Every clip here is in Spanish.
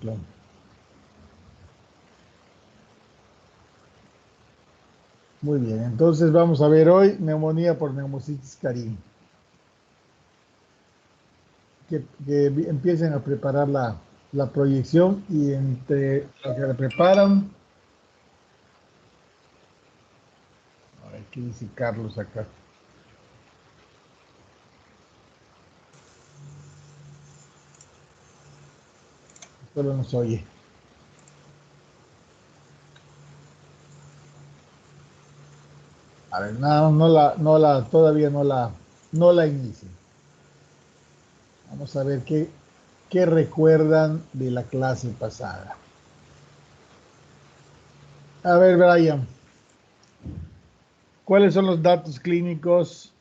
Claro. Muy bien, entonces vamos a ver hoy neumonía por neumocitis carín. Que empiecen a preparar la proyección y entre lo que la preparan, a ver qué dice Carlos acá. Solo nos oye. A ver, todavía no la inicie. Vamos a ver qué recuerdan de la clase pasada. A ver, Brian, ¿cuáles son los datos clínicos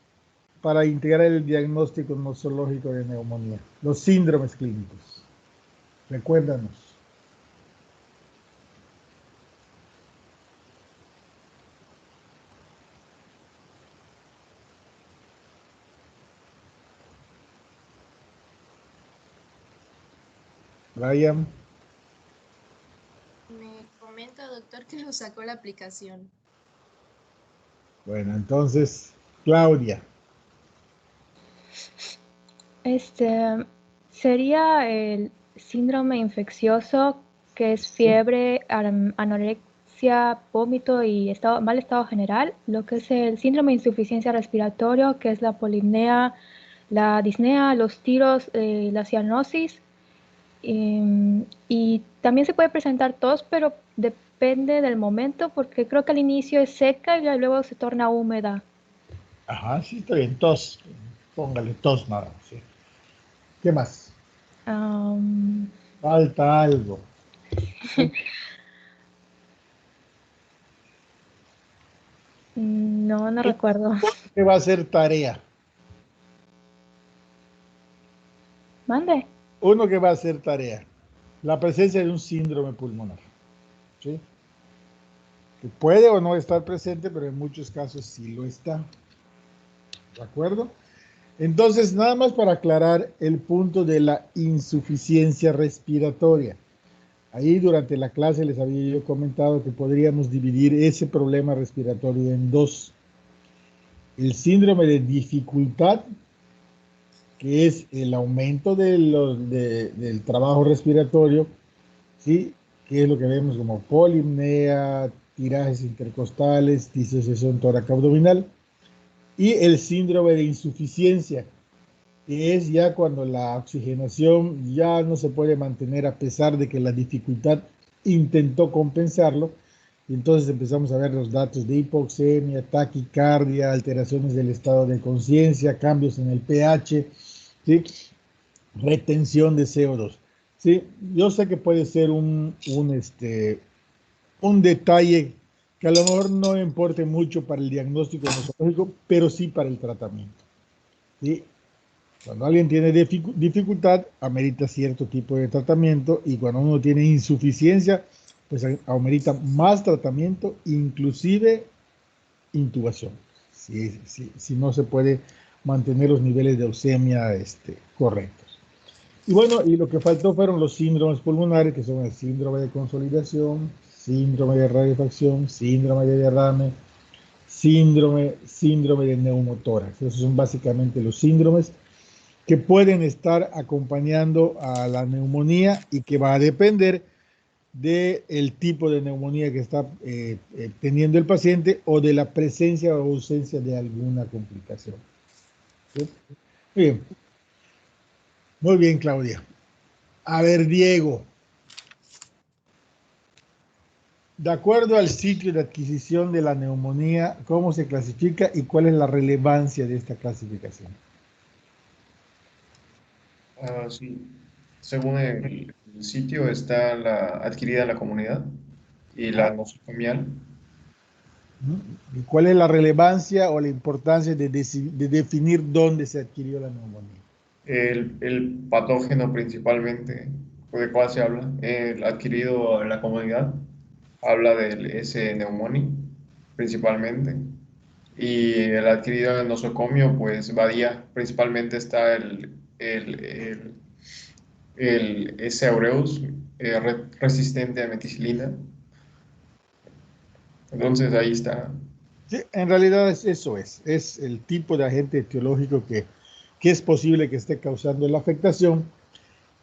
para integrar el diagnóstico nosológico de neumonía? Los síndromes clínicos. Recuérdanos. Brian. Me comenta, doctor, que lo sacó la aplicación. Bueno, entonces, Claudia. Sería el síndrome infeccioso, que es fiebre, anorexia, vómito y mal estado general. Lo que es el síndrome de insuficiencia respiratoria, que es la polipnea, la disnea, los tiros, la cianosis. Y también se puede presentar tos, pero depende del momento, porque creo que al inicio es seca y luego se torna húmeda. Ajá, sí, está bien. Tos. Póngale tos nada. Sí. ¿Qué más? Falta algo. No recuerdo. ¿Qué va a ser tarea? Mande. Uno que va a hacer tarea. La presencia de un síndrome pulmonar. ¿Sí? Que puede o no estar presente, pero en muchos casos sí lo está. ¿De acuerdo? Entonces, nada más para aclarar el punto de la insuficiencia respiratoria. Ahí durante la clase les había yo comentado que podríamos dividir ese problema respiratorio en dos. El síndrome de dificultad, que es el aumento del trabajo respiratorio, ¿sí? Que es lo que vemos como polipnea, tirajes intercostales, disociación tóraco-abdominal. Y el síndrome de insuficiencia, que es ya cuando la oxigenación ya no se puede mantener a pesar de que la dificultad intentó compensarlo. Y entonces empezamos a ver los datos de hipoxemia, taquicardia, alteraciones del estado de conciencia, cambios en el pH, ¿sí? Retención de CO2. ¿Sí? Yo sé que puede ser un detalle que a lo mejor no importe mucho para el diagnóstico nosológico, pero sí para el tratamiento. ¿Sí? Cuando alguien tiene dificultad, amerita cierto tipo de tratamiento, y cuando uno tiene insuficiencia, pues amerita más tratamiento, inclusive intubación, si no se puede mantener los niveles de leucemia correctos. Y bueno, y lo que faltó fueron los síndromes pulmonares, que son el síndrome de consolidación, síndrome de rarefacción, síndrome de derrame, síndrome de neumotórax. Esos son básicamente los síndromes que pueden estar acompañando a la neumonía y que va a depender del tipo de neumonía que está teniendo el paciente o de la presencia o ausencia de alguna complicación. ¿Sí? Bien. Muy bien, Claudia. A ver, Diego. De acuerdo al sitio de adquisición de la neumonía, ¿cómo se clasifica y cuál es la relevancia de esta clasificación? Sí. Según el sitio está adquirida en la comunidad y la nosocomial. ¿Y cuál es la relevancia o la importancia de definir dónde se adquirió la neumonía? El patógeno principalmente, ¿de cuál se habla? El adquirido en la comunidad, habla del S. pneumoniae principalmente. Y el adquirido en el nosocomio, pues varía. Principalmente está el S. aureus, resistente a meticilina. Entonces ahí está. Sí, en realidad eso es el tipo de agente etiológico que es posible que esté causando la afectación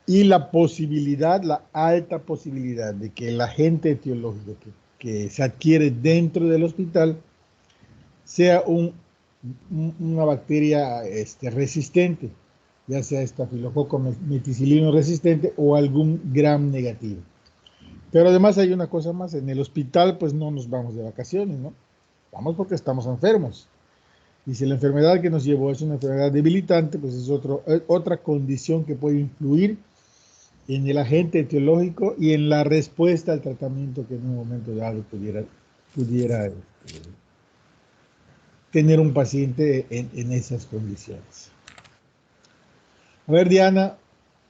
y la posibilidad, la alta posibilidad de que el agente etiológico que se adquiere dentro del hospital sea una bacteria resistente, ya sea estafilococo meticilino resistente o algún gram negativo. Pero además hay una cosa más, en el hospital pues no nos vamos de vacaciones, ¿no? Vamos porque estamos enfermos. Y si la enfermedad que nos llevó es una enfermedad debilitante, pues es otra condición que puede influir en el agente etiológico y en la respuesta al tratamiento que en un momento dado pudiera tener un paciente en esas condiciones. A ver, Diana,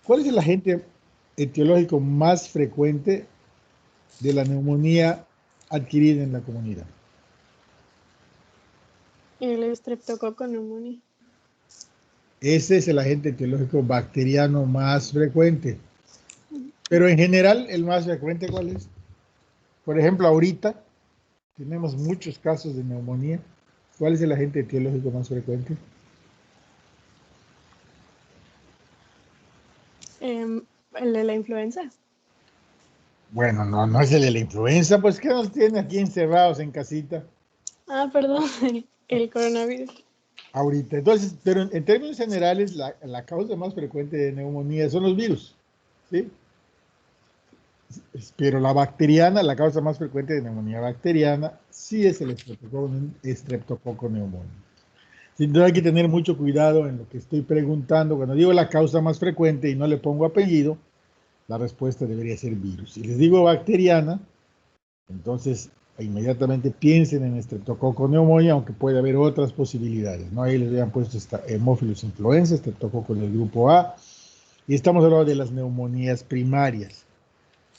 ¿cuál es el agente etiológico más frecuente de la neumonía adquirida en la comunidad? El Streptococcus pneumoniae. Ese es el agente etiológico bacteriano más frecuente. Pero en general, el más frecuente, ¿cuál es? Por ejemplo, ahorita tenemos muchos casos de neumonía. ¿Cuál es el agente etiológico más frecuente? El de la influenza. Bueno, no es el de la influenza, pues ¿qué nos tiene aquí encerrados en casita? Ah, perdón, el coronavirus. Ahorita. Entonces, pero en términos generales, la causa más frecuente de neumonía son los virus, ¿sí? Pero la bacteriana, la causa más frecuente de neumonía bacteriana, sí es el Streptococcus pneumoniae. Entonces hay que tener mucho cuidado en lo que estoy preguntando. Cuando digo la causa más frecuente y no le pongo apellido, la respuesta debería ser virus. Si les digo bacteriana, entonces inmediatamente piensen en Streptococcus pneumoniae, aunque puede haber otras posibilidades, ¿no? Ahí les habían puesto Haemophilus influenza, Streptococcus del grupo A, y estamos hablando de las neumonías primarias.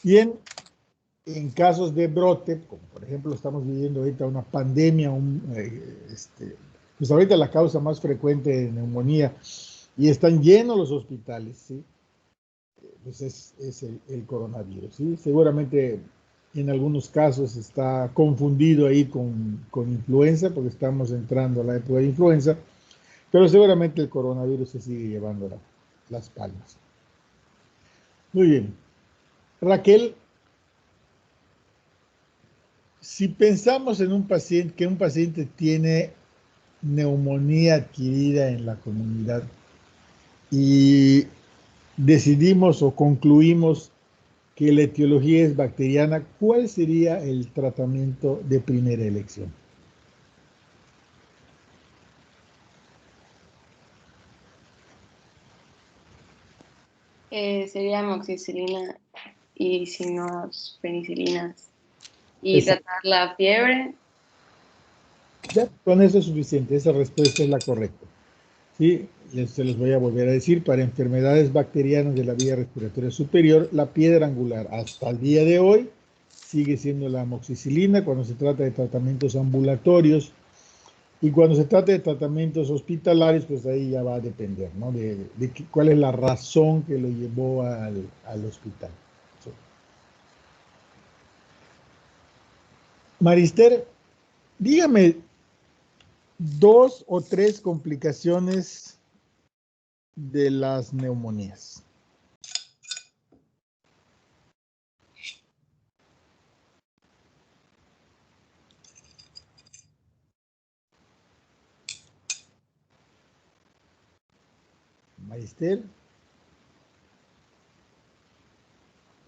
Y en casos de brote, como por ejemplo estamos viviendo ahorita una pandemia, pues ahorita la causa más frecuente de neumonía, y están llenos los hospitales, ¿sí? Pues es el coronavirus, ¿sí? Seguramente en algunos casos está confundido ahí con influenza, porque estamos entrando a la época de influenza, pero seguramente el coronavirus se sigue llevando las palmas. Muy bien. Raquel, si pensamos en un paciente, que un paciente tiene neumonía adquirida en la comunidad y decidimos o concluimos que la etiología es bacteriana, ¿cuál sería el tratamiento de primera elección? Sería amoxicilina y si no, penicilinas. Y Exacto. tratar la fiebre. Ya, con eso es suficiente, esa respuesta es la correcta. ¿Sí? Se los voy a volver a decir, para enfermedades bacterianas de la vía respiratoria superior, la piedra angular hasta el día de hoy sigue siendo la amoxicilina cuando se trata de tratamientos ambulatorios, y cuando se trata de tratamientos hospitalarios, pues ahí ya va a depender, ¿no? Cuál es la razón que lo llevó al hospital. Sí. Marister, dígame 2 o 3 complicaciones de las neumonías. Marister.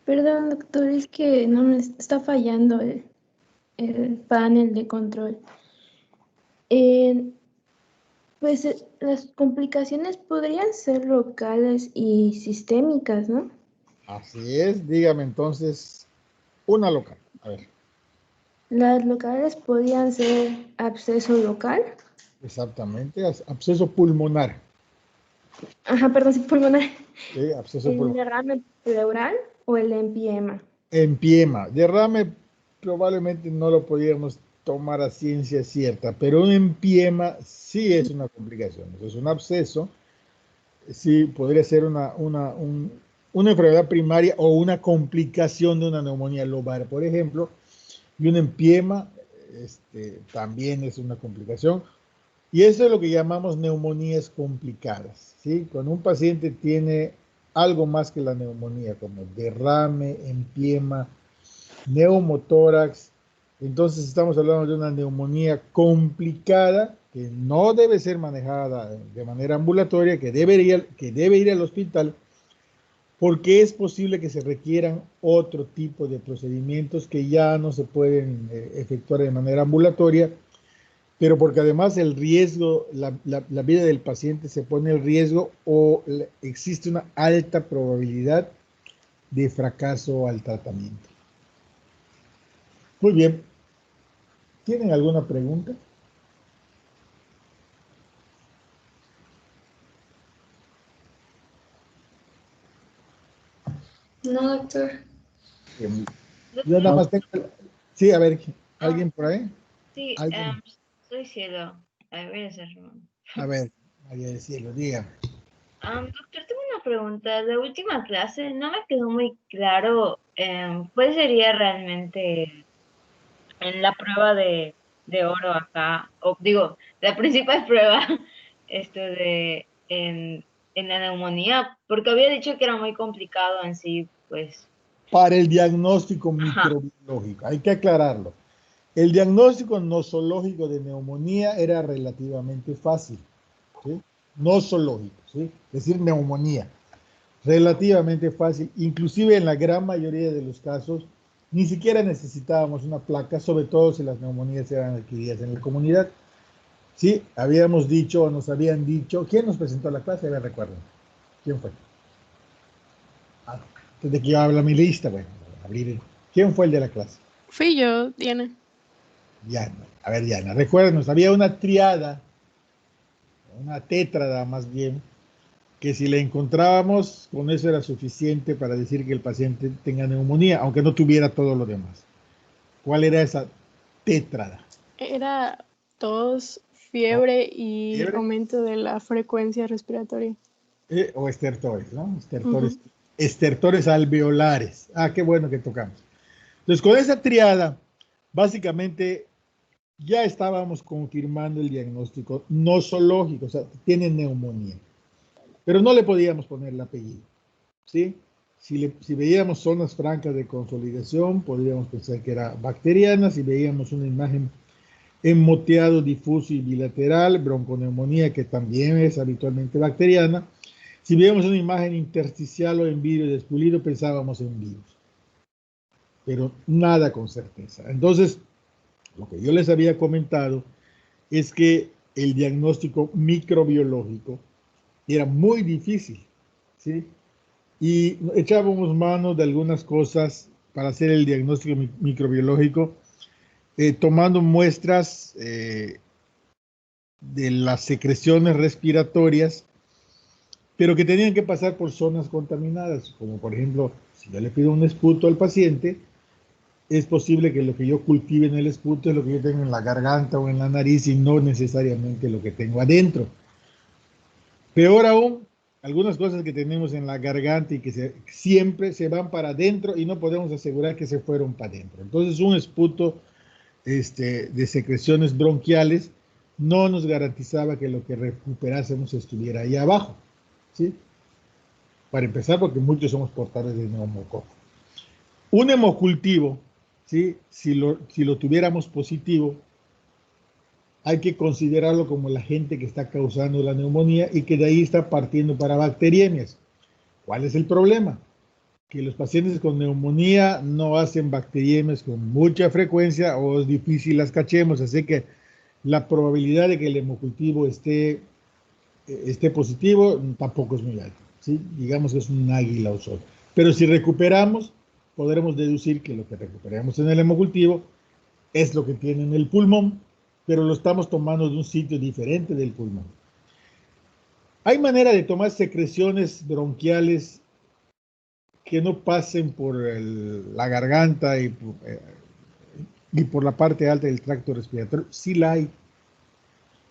Perdón, doctor, es que no me está fallando el panel de control. Pues las complicaciones podrían ser locales y sistémicas, ¿no? Así es, dígame entonces una local. A ver, Las locales podrían ser absceso local. exactamente, absceso pulmonar. Ajá, perdón, sí, pulmonar. ¿Sí? Absceso El pulmonar. derrame pleural o el empiema. Empiema. Derrame probablemente no lo podríamos tomar a ciencia cierta, pero un empiema sí es una complicación. Es un absceso, sí podría ser una enfermedad primaria o una complicación de una neumonía lobar, por ejemplo, y un empiema también es una complicación. Y eso es lo que llamamos neumonías complicadas, ¿sí? Cuando un paciente tiene algo más que la neumonía, como derrame, empiema, neumotórax, entonces estamos hablando de una neumonía complicada que no debe ser manejada de manera ambulatoria, que debe ir al hospital, porque es posible que se requieran otro tipo de procedimientos que ya no se pueden efectuar de manera ambulatoria, pero porque además el riesgo, la vida del paciente se pone en riesgo o existe una alta probabilidad de fracaso al tratamiento. Muy bien. ¿Tienen alguna pregunta? No, doctor. Yo nada más tengo... Sí, a ver, ¿alguien por ahí? Sí, ¿Alguien? soy Cielo. Voy a hacer. A ver, María del Cielo, diga. Doctor, tengo una pregunta. La última clase no me quedó muy claro cuál sería realmente en la prueba de oro acá, o digo, la principal prueba en la neumonía, porque había dicho que era muy complicado en sí, pues. Para el diagnóstico Ajá. microbiológico, hay que aclararlo. El diagnóstico nosológico de neumonía era relativamente fácil, ¿sí? Nosológico, ¿sí? Es decir, neumonía. Relativamente fácil, inclusive en la gran mayoría de los casos, ni siquiera necesitábamos una placa, sobre todo si las neumonías eran adquiridas en la comunidad. Sí, habíamos dicho o nos habían dicho, ¿quién nos presentó la clase? Me recuerdo. ¿Quién fue? Desde que yo hablo mi lista, bueno, abrir. ¿Quién fue el de la clase? Fui yo, Diana. Diana. A ver, Diana, recuérdenos, había una triada, una tétrada más bien, que si la encontrábamos, con eso era suficiente para decir que el paciente tenga neumonía, aunque no tuviera todo lo demás. ¿Cuál era esa tétrada? Era tos, fiebre y ¿Fiebre? aumento de la frecuencia respiratoria. O estertores, ¿no? Estertores alveolares. Ah, qué bueno que tocamos. Entonces, con esa triada, básicamente ya estábamos confirmando el diagnóstico nosológico, o sea, tiene neumonía. Pero no le podíamos poner el apellido, ¿sí? Si veíamos zonas francas de consolidación, podríamos pensar que era bacteriana. Si veíamos una imagen en moteado difuso y bilateral, bronconeumonía, que también es habitualmente bacteriana. Si veíamos una imagen intersticial o en vidrio despulido, pensábamos en virus. Pero nada con certeza. Entonces, lo que yo les había comentado es que el diagnóstico microbiológico era muy difícil, ¿sí? Y echábamos mano de algunas cosas para hacer el diagnóstico microbiológico, tomando muestras de las secreciones respiratorias, pero que tenían que pasar por zonas contaminadas, como por ejemplo, si yo le pido un esputo al paciente, es posible que lo que yo cultive en el esputo es lo que yo tengo en la garganta o en la nariz y no necesariamente lo que tengo adentro. Peor aún, algunas cosas que tenemos en la garganta y que siempre se van para adentro y no podemos asegurar que se fueron para adentro. Entonces, un esputo de secreciones bronquiales no nos garantizaba que lo que recuperásemos estuviera ahí abajo, ¿sí? Para empezar, porque muchos somos portadores de neumococo. Un hemocultivo, ¿sí? Si lo tuviéramos positivo, hay que considerarlo como el agente que está causando la neumonía y que de ahí está partiendo para bacteriemias. ¿Cuál es el problema? Que los pacientes con neumonía no hacen bacteriemias con mucha frecuencia o es difícil las cachemos, así que la probabilidad de que el hemocultivo esté positivo tampoco es muy alta, ¿sí? Digamos que es un águila o sol. Pero si recuperamos, podremos deducir que lo que recuperamos en el hemocultivo es lo que tiene en el pulmón, pero lo estamos tomando de un sitio diferente del pulmón. Hay manera de tomar secreciones bronquiales que no pasen por la garganta y por la parte alta del tracto respiratorio. Sí la hay.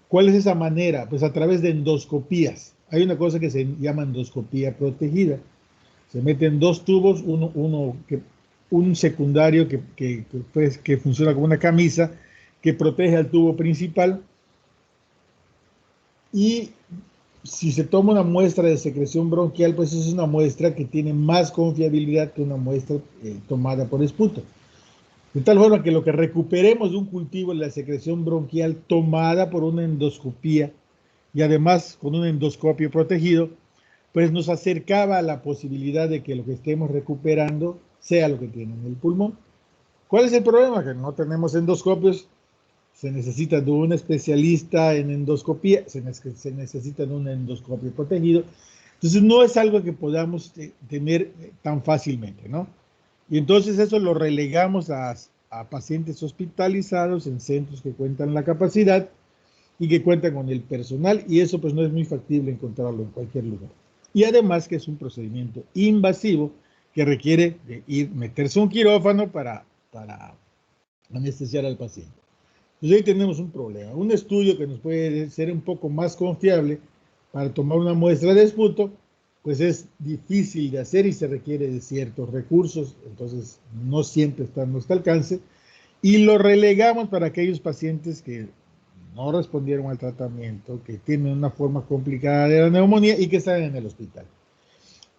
¿Cuál es esa manera? Pues a través de endoscopías. Hay una cosa que se llama endoscopía protegida. Se meten dos tubos, un secundario que funciona como una camisa que protege al tubo principal, y si se toma una muestra de secreción bronquial, pues es una muestra que tiene más confiabilidad que una muestra tomada por esputo. De tal forma que lo que recuperemos de un cultivo es la secreción bronquial tomada por una endoscopía y además con un endoscopio protegido, pues nos acercaba a la posibilidad de que lo que estemos recuperando sea lo que tiene en el pulmón. ¿Cuál es el problema? Que no tenemos endoscopios. Se necesita de un especialista en endoscopía, se necesita de un endoscopio protegido. Entonces no es algo que podamos tener tan fácilmente, ¿no? Y entonces eso lo relegamos a pacientes hospitalizados en centros que cuentan la capacidad y que cuentan con el personal, y eso pues no es muy factible encontrarlo en cualquier lugar. Y además que es un procedimiento invasivo que requiere de meterse un quirófano para anestesiar al paciente. Entonces ahí tenemos un problema. Un estudio que nos puede ser un poco más confiable para tomar una muestra de esputo, pues es difícil de hacer y se requiere de ciertos recursos, entonces no siempre está a nuestro alcance, y lo relegamos para aquellos pacientes que no respondieron al tratamiento, que tienen una forma complicada de la neumonía y que están en el hospital.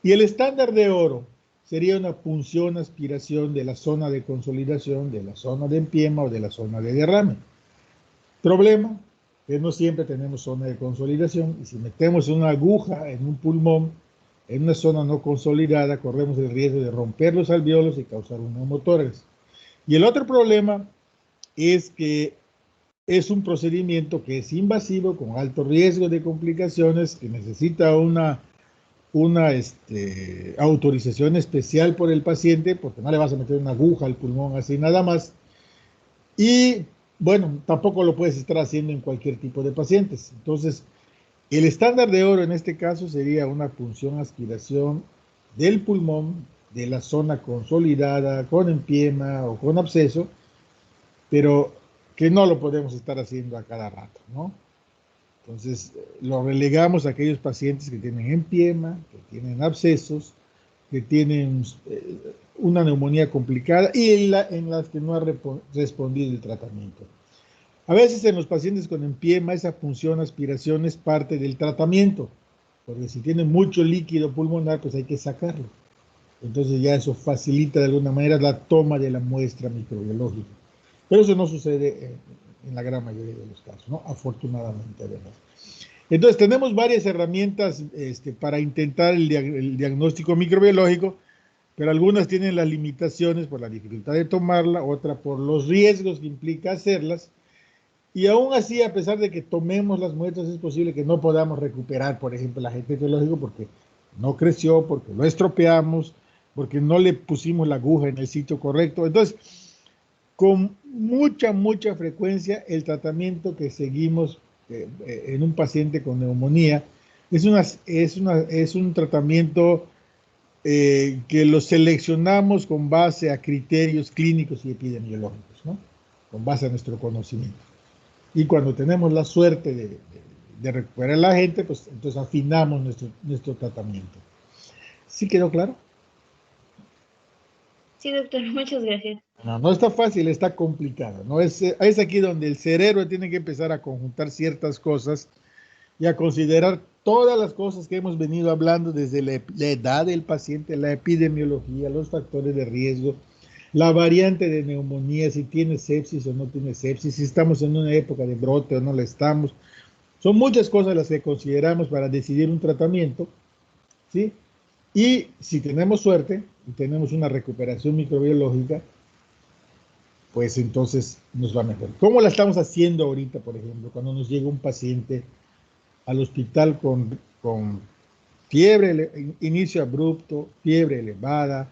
Y el estándar de oro sería una punción aspiración de la zona de consolidación, de la zona de empiema o de la zona de derrame. Problema que no siempre tenemos zona de consolidación, y si metemos una aguja en un pulmón, en una zona no consolidada, corremos el riesgo de romper los alvéolos y causar un neumotórax. Y el otro problema es que es un procedimiento que es invasivo, con alto riesgo de complicaciones, que necesita una autorización especial por el paciente, porque no le vas a meter una aguja al pulmón así nada más. Y bueno, tampoco lo puedes estar haciendo en cualquier tipo de pacientes. Entonces, el estándar de oro en este caso sería una punción aspiración del pulmón, de la zona consolidada, con empiema o con absceso, pero que no lo podemos estar haciendo a cada rato, ¿no? Entonces, lo relegamos a aquellos pacientes que tienen empiema, que tienen abscesos, que tienen una neumonía complicada y en las que no ha respondido el tratamiento. A veces en los pacientes con empiema esa punción aspiración es parte del tratamiento, porque si tiene mucho líquido pulmonar, pues hay que sacarlo. Entonces ya eso facilita de alguna manera la toma de la muestra microbiológica. Pero eso no sucede en la gran mayoría de los casos, ¿no? Afortunadamente, además. Entonces tenemos varias herramientas para intentar el diagnóstico microbiológico, pero algunas tienen las limitaciones por la dificultad de tomarla, otra por los riesgos que implica hacerlas, y aún así, a pesar de que tomemos las muestras, es posible que no podamos recuperar, por ejemplo, el agente etiológico porque no creció, porque lo estropeamos, porque no le pusimos la aguja en el sitio correcto. Entonces, con mucha frecuencia, el tratamiento que seguimos en un paciente con neumonía es un tratamiento que lo seleccionamos con base a criterios clínicos y epidemiológicos, ¿no? Con base a nuestro conocimiento. Y cuando tenemos la suerte de recuperar a la gente, pues entonces afinamos nuestro tratamiento. ¿Sí quedó claro? Sí, doctor, muchas gracias. No está fácil, está complicado, ¿no? Es aquí donde el cerebro tiene que empezar a conjuntar ciertas cosas y a considerar todas las cosas que hemos venido hablando desde la edad del paciente, la epidemiología, los factores de riesgo, la variante de neumonía, si tiene sepsis o no tiene sepsis, si estamos en una época de brote o no la estamos. Son muchas cosas las que consideramos para decidir un tratamiento, ¿sí? Y si tenemos suerte y tenemos una recuperación microbiológica, pues entonces nos va mejor. ¿Cómo la estamos haciendo ahorita, por ejemplo, cuando nos llega un paciente al hospital con fiebre, inicio abrupto, fiebre elevada,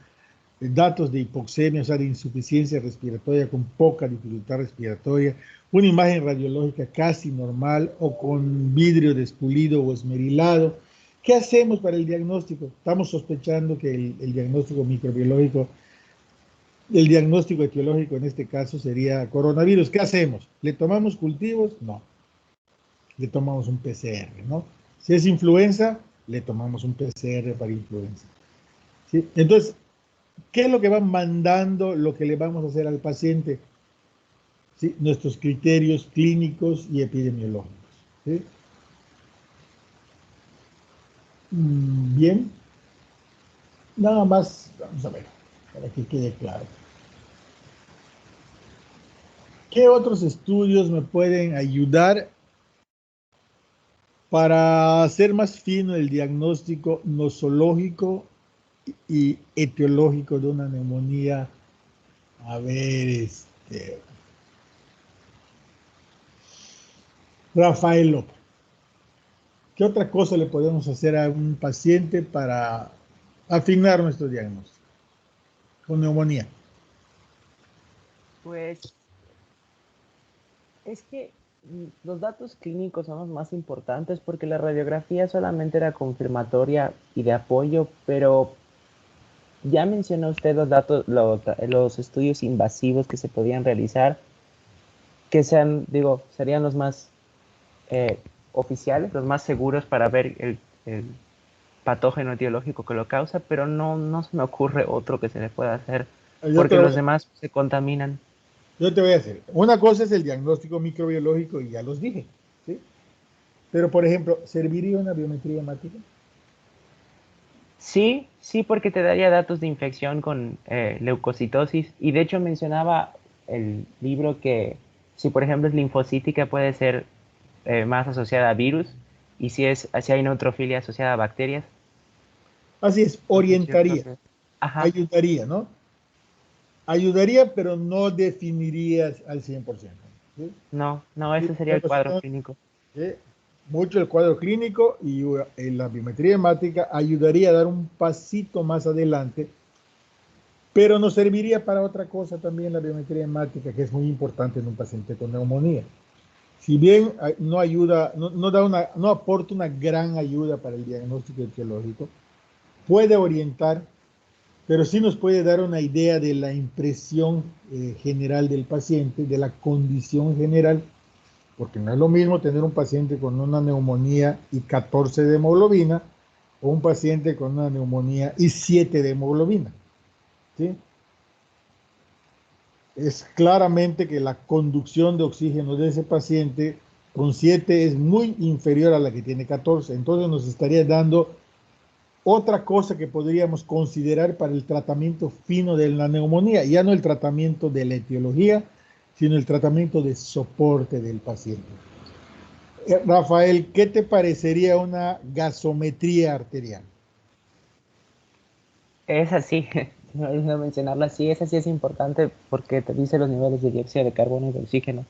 datos de hipoxemia, o sea, de insuficiencia respiratoria con poca dificultad respiratoria, una imagen radiológica casi normal o con vidrio despulido o esmerilado? ¿Qué hacemos para el diagnóstico? Estamos sospechando que el diagnóstico microbiológico, el diagnóstico etiológico en este caso sería coronavirus. ¿Qué hacemos? ¿Le tomamos cultivos? No. Le tomamos un PCR, ¿no? Si es influenza, le tomamos un PCR para influenza. ¿sí? Entonces, ¿qué es lo que van mandando, lo que le vamos a hacer al paciente? ¿Sí? Nuestros criterios clínicos y epidemiológicos. ¿Sí? Bien, nada más, vamos a ver, para que quede claro. ¿Qué otros estudios me pueden ayudar para hacer más fino el diagnóstico nosológico y etiológico de una neumonía? A ver, Rafael López, ¿qué otra cosa le podemos hacer a un paciente para afinar nuestro diagnóstico con neumonía? Pues es que los datos clínicos son los más importantes porque la radiografía solamente era confirmatoria y de apoyo, pero ya mencionó usted los datos, los estudios invasivos que se podían realizar, que serían los más oficiales, los más seguros para ver el patógeno etiológico que lo causa, pero no se me ocurre otro que se le pueda hacer, porque los demás se contaminan. Yo te voy a decir, una cosa es el diagnóstico microbiológico y ya los dije, ¿sí? Pero, por ejemplo, ¿serviría una biometría hemática? Sí, porque te daría datos de infección con leucocitosis, y de hecho mencionaba el libro que si por ejemplo es linfocítica puede ser más asociada a virus, y si hay neutrofilia asociada a bacterias. Así es, orientaría, Ajá. ayudaría, ¿no? Ayudaría, pero no definirías al 100%. ¿Sí? No, ese sería el cuadro clínico. ¿Sí? Mucho el cuadro clínico y la biometría hemática ayudaría a dar un pasito más adelante, pero nos serviría para otra cosa también la biometría hemática, que es muy importante en un paciente con neumonía. Si bien no ayuda, no aporta una gran ayuda para el diagnóstico etiológico, puede orientar, pero sí nos puede dar una idea de la impresión general del paciente, de la condición general, porque no es lo mismo tener un paciente con una neumonía y 14 de hemoglobina o un paciente con una neumonía y 7 de hemoglobina. ¿Sí? Es claramente que la conducción de oxígeno de ese paciente con 7 es muy inferior a la que tiene 14. Entonces nos estaría dando otra cosa que podríamos considerar para el tratamiento fino de la neumonía, ya no el tratamiento de la etiología, sino el tratamiento de soporte del paciente. Rafael, ¿qué te parecería una gasometría arterial? Esa sí, no olvidé mencionarla, sí, esa sí es importante porque te dice los niveles de dióxido de carbono y de oxígeno.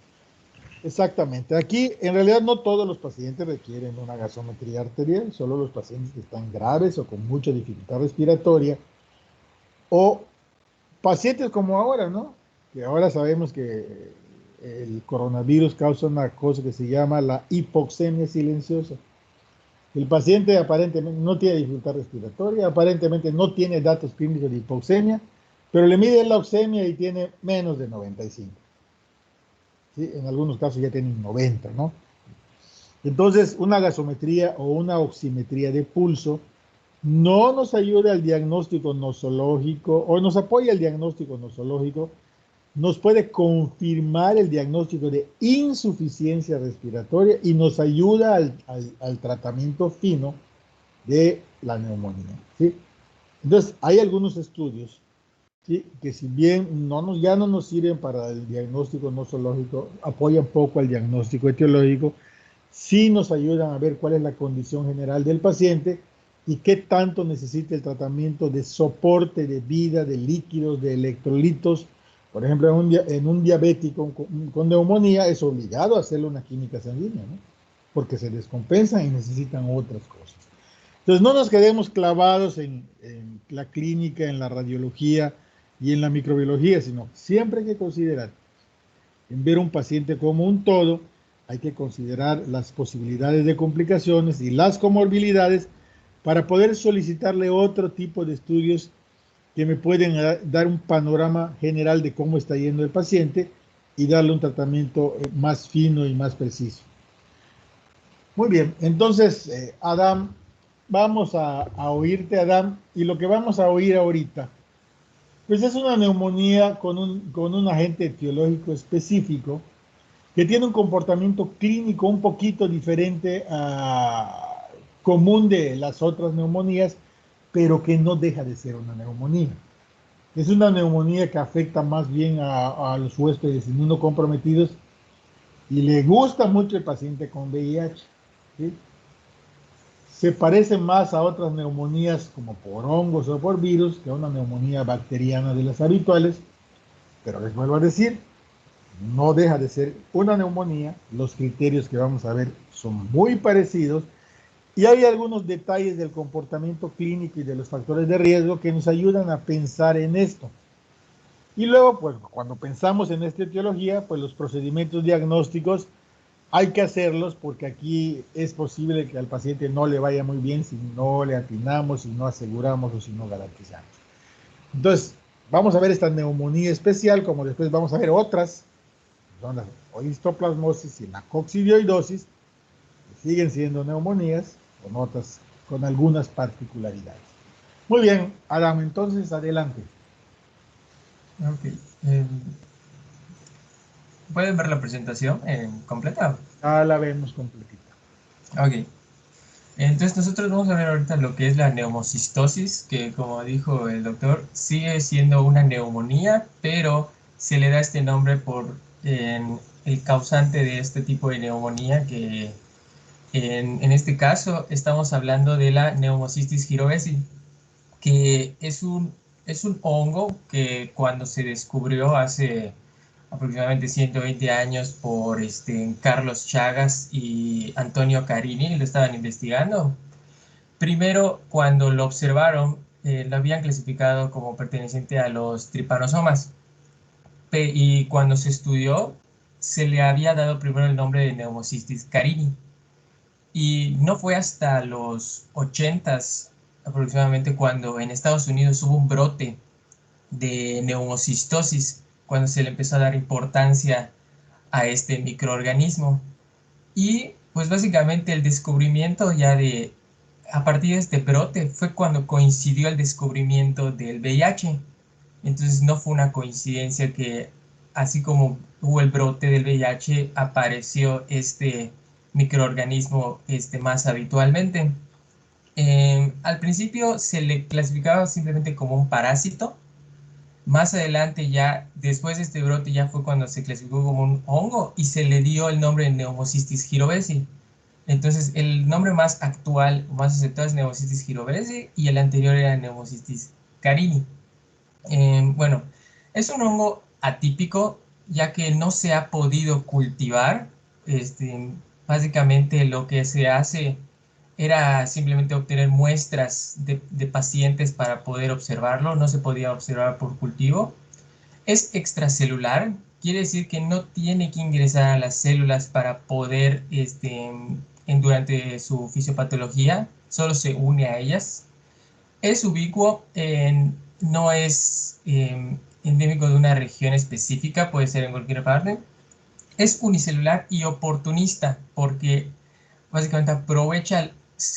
Exactamente. Aquí, en realidad, no todos los pacientes requieren una gasometría arterial, solo los pacientes que están graves o con mucha dificultad respiratoria, o pacientes como ahora, ¿no? Que ahora sabemos que el coronavirus causa una cosa que se llama la hipoxemia silenciosa. El paciente aparentemente no tiene dificultad respiratoria, aparentemente no tiene datos clínicos de hipoxemia, pero le mide la oxemia y tiene menos de 95. ¿Sí? En algunos casos ya tienen 90, ¿no? Entonces, una gasometría o una oximetría de pulso no nos ayuda al diagnóstico nosológico o nos apoya el diagnóstico nosológico, nos puede confirmar el diagnóstico de insuficiencia respiratoria y nos ayuda al tratamiento fino de la neumonía. ¿Sí? Entonces, hay algunos estudios, ¿sí?, que si bien ya no nos sirven para el diagnóstico nosológico, apoyan poco al diagnóstico etiológico, sí nos ayudan a ver cuál es la condición general del paciente y qué tanto necesita el tratamiento de soporte de vida, de líquidos, de electrolitos. Por ejemplo, en un diabético con neumonía es obligado a hacerle una química sanguínea, ¿no? Porque se descompensan y necesitan otras cosas. Entonces, no nos quedemos clavados en la clínica, en la radiología y en la microbiología, sino siempre hay que considerar, en ver un paciente como un todo, hay que considerar las posibilidades de complicaciones y las comorbilidades para poder solicitarle otro tipo de estudios que me pueden dar un panorama general de cómo está yendo el paciente y darle un tratamiento más fino y más preciso. Muy bien, entonces, Adam, vamos a oírte, Adam, y lo que vamos a oír ahorita, pues es una neumonía con un agente etiológico específico que tiene un comportamiento clínico un poquito diferente a común de las otras neumonías, pero que no deja de ser una neumonía. Es una neumonía que afecta más bien a los huéspedes inmunocomprometidos y le gusta mucho el paciente con VIH, ¿sí? Se parece más a otras neumonías como por hongos o por virus que a una neumonía bacteriana de las habituales, pero les vuelvo a decir, no deja de ser una neumonía. Los criterios que vamos a ver son muy parecidos y hay algunos detalles del comportamiento clínico y de los factores de riesgo que nos ayudan a pensar en esto. Y luego, pues, cuando pensamos en esta etiología, pues los procedimientos diagnósticos hay que hacerlos porque aquí es posible que al paciente no le vaya muy bien si no le atinamos, si no aseguramos o si no garantizamos. Entonces, vamos a ver esta neumonía especial, como después vamos a ver otras, son la histoplasmosis y la coccidioidosis, que siguen siendo neumonías, con otras, con algunas particularidades. Muy bien, Adam, entonces adelante. Ok. ¿Pueden ver la presentación completa? Ya la vemos completita. Ok. Entonces nosotros vamos a ver ahorita lo que es la neumocistosis, que como dijo el doctor, sigue siendo una neumonía, pero se le da este nombre por el causante de este tipo de neumonía, que en este caso estamos hablando de la Pneumocystis jirovesi, que es un hongo que cuando se descubrió hace aproximadamente 120 años por Carlos Chagas y Antonio Carini, lo estaban investigando. Primero, cuando lo observaron, lo habían clasificado como perteneciente a los trypanosomas. Y cuando se estudió, se le había dado primero el nombre de Pneumocystis carini. Y no fue hasta los 80s aproximadamente cuando en Estados Unidos hubo un brote de neumocistosis, cuando se le empezó a dar importancia a este microorganismo. Y pues básicamente el descubrimiento a partir de este brote fue cuando coincidió el descubrimiento del VIH. Entonces no fue una coincidencia que así como hubo el brote del VIH, apareció este microorganismo más habitualmente. Al principio se le clasificaba simplemente como un parásito. Más adelante, ya después de este brote, ya fue cuando se clasificó como un hongo y se le dio el nombre de Pneumocystis jirovesi. Entonces, el nombre más actual, más aceptado es Pneumocystis jirovesi y el anterior era Pneumocystis carini. Bueno, es un hongo atípico ya que no se ha podido cultivar. Básicamente lo que se hace era simplemente obtener muestras de pacientes para poder observarlo, no se podía observar por cultivo. Es extracelular, quiere decir que no tiene que ingresar a las células para poder, durante su fisiopatología, solo se une a ellas. Es ubicuo, no es endémico de una región específica, puede ser en cualquier parte. Es unicelular y oportunista, porque básicamente aprovecha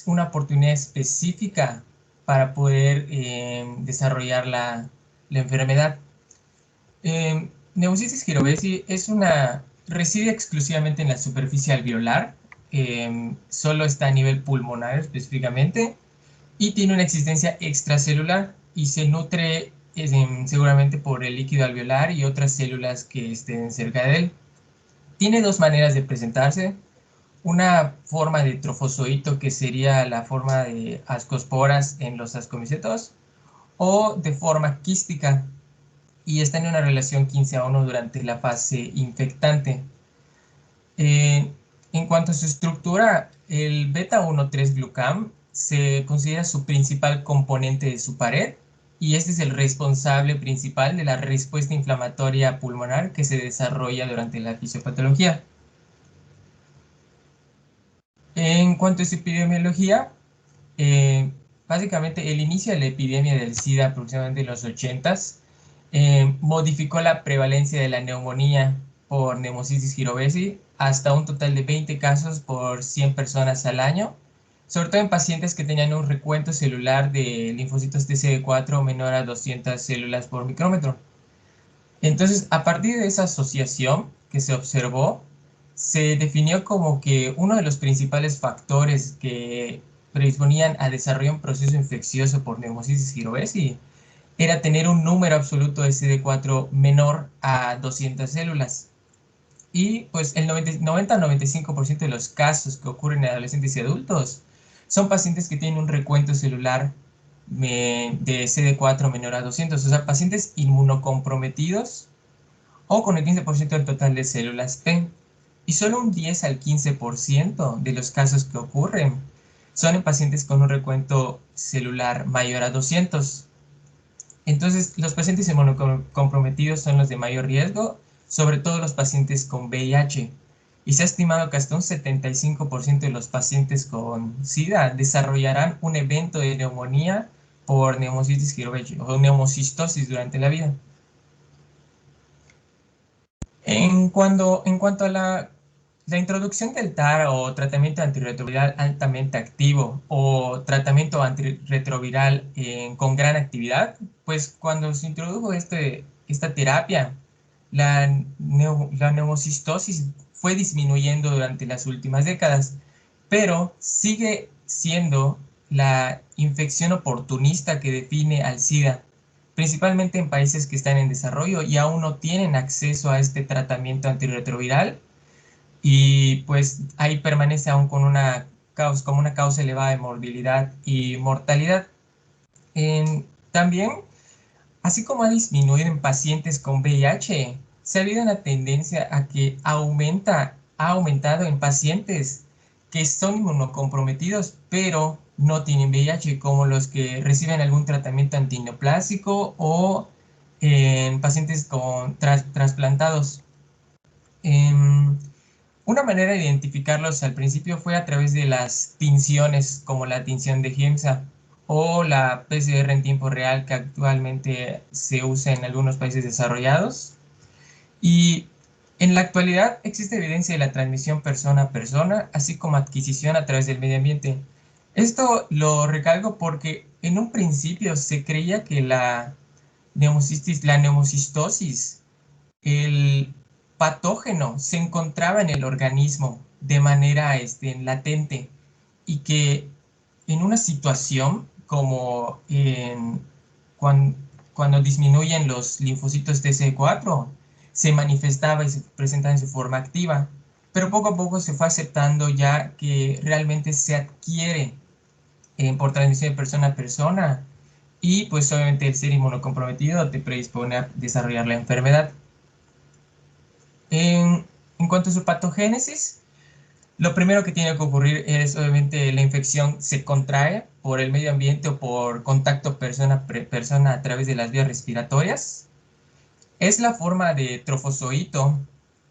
una oportunidad específica para poder desarrollar la enfermedad. Pneumocystis jirovesi reside exclusivamente en la superficie alveolar, solo está a nivel pulmonar específicamente, y tiene una existencia extracelular y se nutre seguramente por el líquido alveolar y otras células que estén cerca de él. Tiene dos maneras de presentarse. Una forma de trofozoito, que sería la forma de ascosporas en los ascomicetos, o de forma quística, y está en una relación 15:1 durante la fase infectante. En cuanto a su estructura, el beta-1,3-glucam se considera su principal componente de su pared, y este es el responsable principal de la respuesta inflamatoria pulmonar que se desarrolla durante la fisiopatología. En cuanto a su epidemiología, básicamente el inicio de la epidemia del SIDA aproximadamente en los 80s modificó la prevalencia de la neumonía por Pneumocystis jirovesi hasta un total de 20 casos por 100 personas al año, sobre todo en pacientes que tenían un recuento celular de linfocitos TCD4 menor a 200 células por micrómetro. Entonces, a partir de esa asociación que se observó, se definió como que uno de los principales factores que predisponían a desarrollar un proceso infeccioso por Pneumocystis jirovesi era tener un número absoluto de CD4 menor a 200 células. Y pues el 90-95% de los casos que ocurren en adolescentes y adultos son pacientes que tienen un recuento celular de CD4 menor a 200, o sea, pacientes inmunocomprometidos o con el 15% del total de células T. Y solo un 10 al 15% de los casos que ocurren son en pacientes con un recuento celular mayor a 200. Entonces, los pacientes inmunocomprometidos son los de mayor riesgo, sobre todo los pacientes con VIH. Y se ha estimado que hasta un 75% de los pacientes con SIDA desarrollarán un evento de neumonía por Pneumocystis jirovesi o neumocistosis durante la vida. En cuanto a la introducción del TAR o tratamiento antirretroviral altamente activo o tratamiento antirretroviral con gran actividad, pues cuando se introdujo esta terapia, la neumocistosis fue disminuyendo durante las últimas décadas, pero sigue siendo la infección oportunista que define al SIDA, principalmente en países que están en desarrollo y aún no tienen acceso a este tratamiento antirretroviral, y pues ahí permanece aún como una causa elevada de morbilidad y mortalidad. También, así como ha disminuido en pacientes con VIH, se ha habido una tendencia a que ha aumentado en pacientes que son inmunocomprometidos, pero no tienen VIH, como los que reciben algún tratamiento antineoplásico o en pacientes trasplantados. Una manera de identificarlos al principio fue a través de las tinciones, como la tinción de Giemsa o la PCR en tiempo real, que actualmente se usa en algunos países desarrollados. Y en la actualidad existe evidencia de la transmisión persona a persona, así como adquisición a través del medio ambiente. Esto lo recalco porque en un principio se creía que la neumocistosis, el patógeno, se encontraba en el organismo de manera latente, y que en una situación como cuando disminuyen los linfocitos TCD4, se manifestaba y se presentaba en su forma activa, pero poco a poco se fue aceptando ya que realmente se adquiere por transmisión de persona a persona, y pues obviamente el ser inmunocomprometido te predispone a desarrollar la enfermedad. En cuanto a su patogénesis, lo primero que tiene que ocurrir es obviamente la infección se contrae por el medio ambiente o por contacto persona a través de las vías respiratorias. Es la forma de trofozoito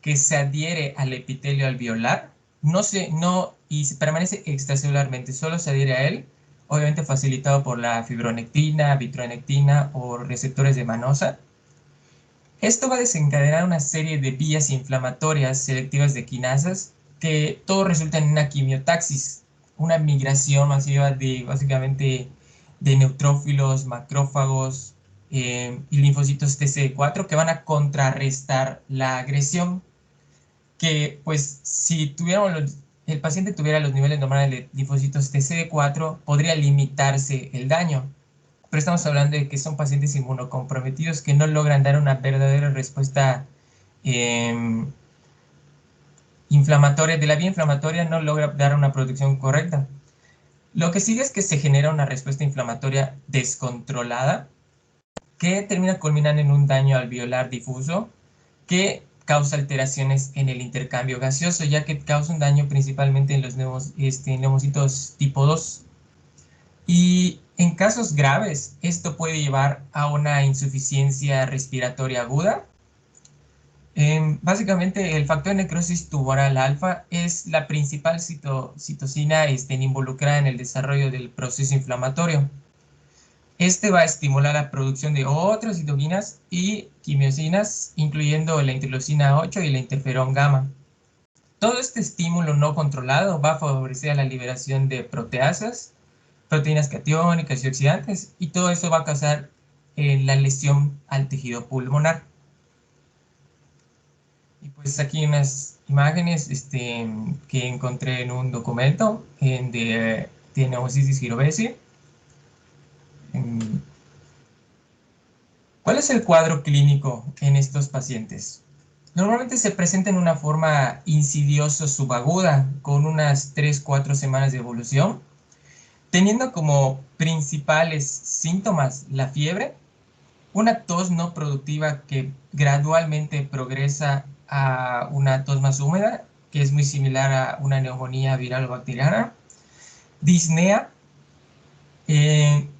que se adhiere al epitelio alveolar, y se permanece extracelularmente, solo se adhiere a él, obviamente facilitado por la fibronectina, vitronectina o receptores de manosa. Esto va a desencadenar una serie de vías inflamatorias selectivas de quinasas que todo resulta en una quimiotaxis, una migración masiva básicamente de neutrófilos, macrófagos y linfocitos TCD4 que van a contrarrestar la agresión, que pues si el paciente tuviera los niveles normales de linfocitos TCD4, podría limitarse el daño. Pero estamos hablando de que son pacientes inmunocomprometidos que no logran dar una verdadera respuesta inflamatoria, de la vía inflamatoria no logra dar una protección correcta. Lo que sigue es que se genera una respuesta inflamatoria descontrolada que termina culminando en un daño alveolar difuso que causa alteraciones en el intercambio gaseoso, ya que causa un daño principalmente en los neumocitos tipo 2. Y en casos graves, esto puede llevar a una insuficiencia respiratoria aguda. Básicamente, el factor de necrosis tumoral alfa es la principal citocina involucrada en el desarrollo del proceso inflamatorio. Este va a estimular la producción de otras citoquinas y quimiosinas, incluyendo la interleucina 8 y la interferón gamma. todo este estímulo no controlado va a favorecer la liberación de proteasas, proteínas catiónicas y oxidantes, y todo eso va a causar la lesión al tejido pulmonar. Y pues aquí unas imágenes que encontré en un documento de pneumocystis jirovecii. ¿Cuál es el cuadro clínico en estos pacientes? Normalmente se presenta en una forma insidiosa subaguda, con unas 3-4 semanas de evolución, teniendo como principales síntomas la fiebre, una tos no productiva que gradualmente progresa a una tos más húmeda, que es muy similar a una neumonía viral o bacteriana, disnea.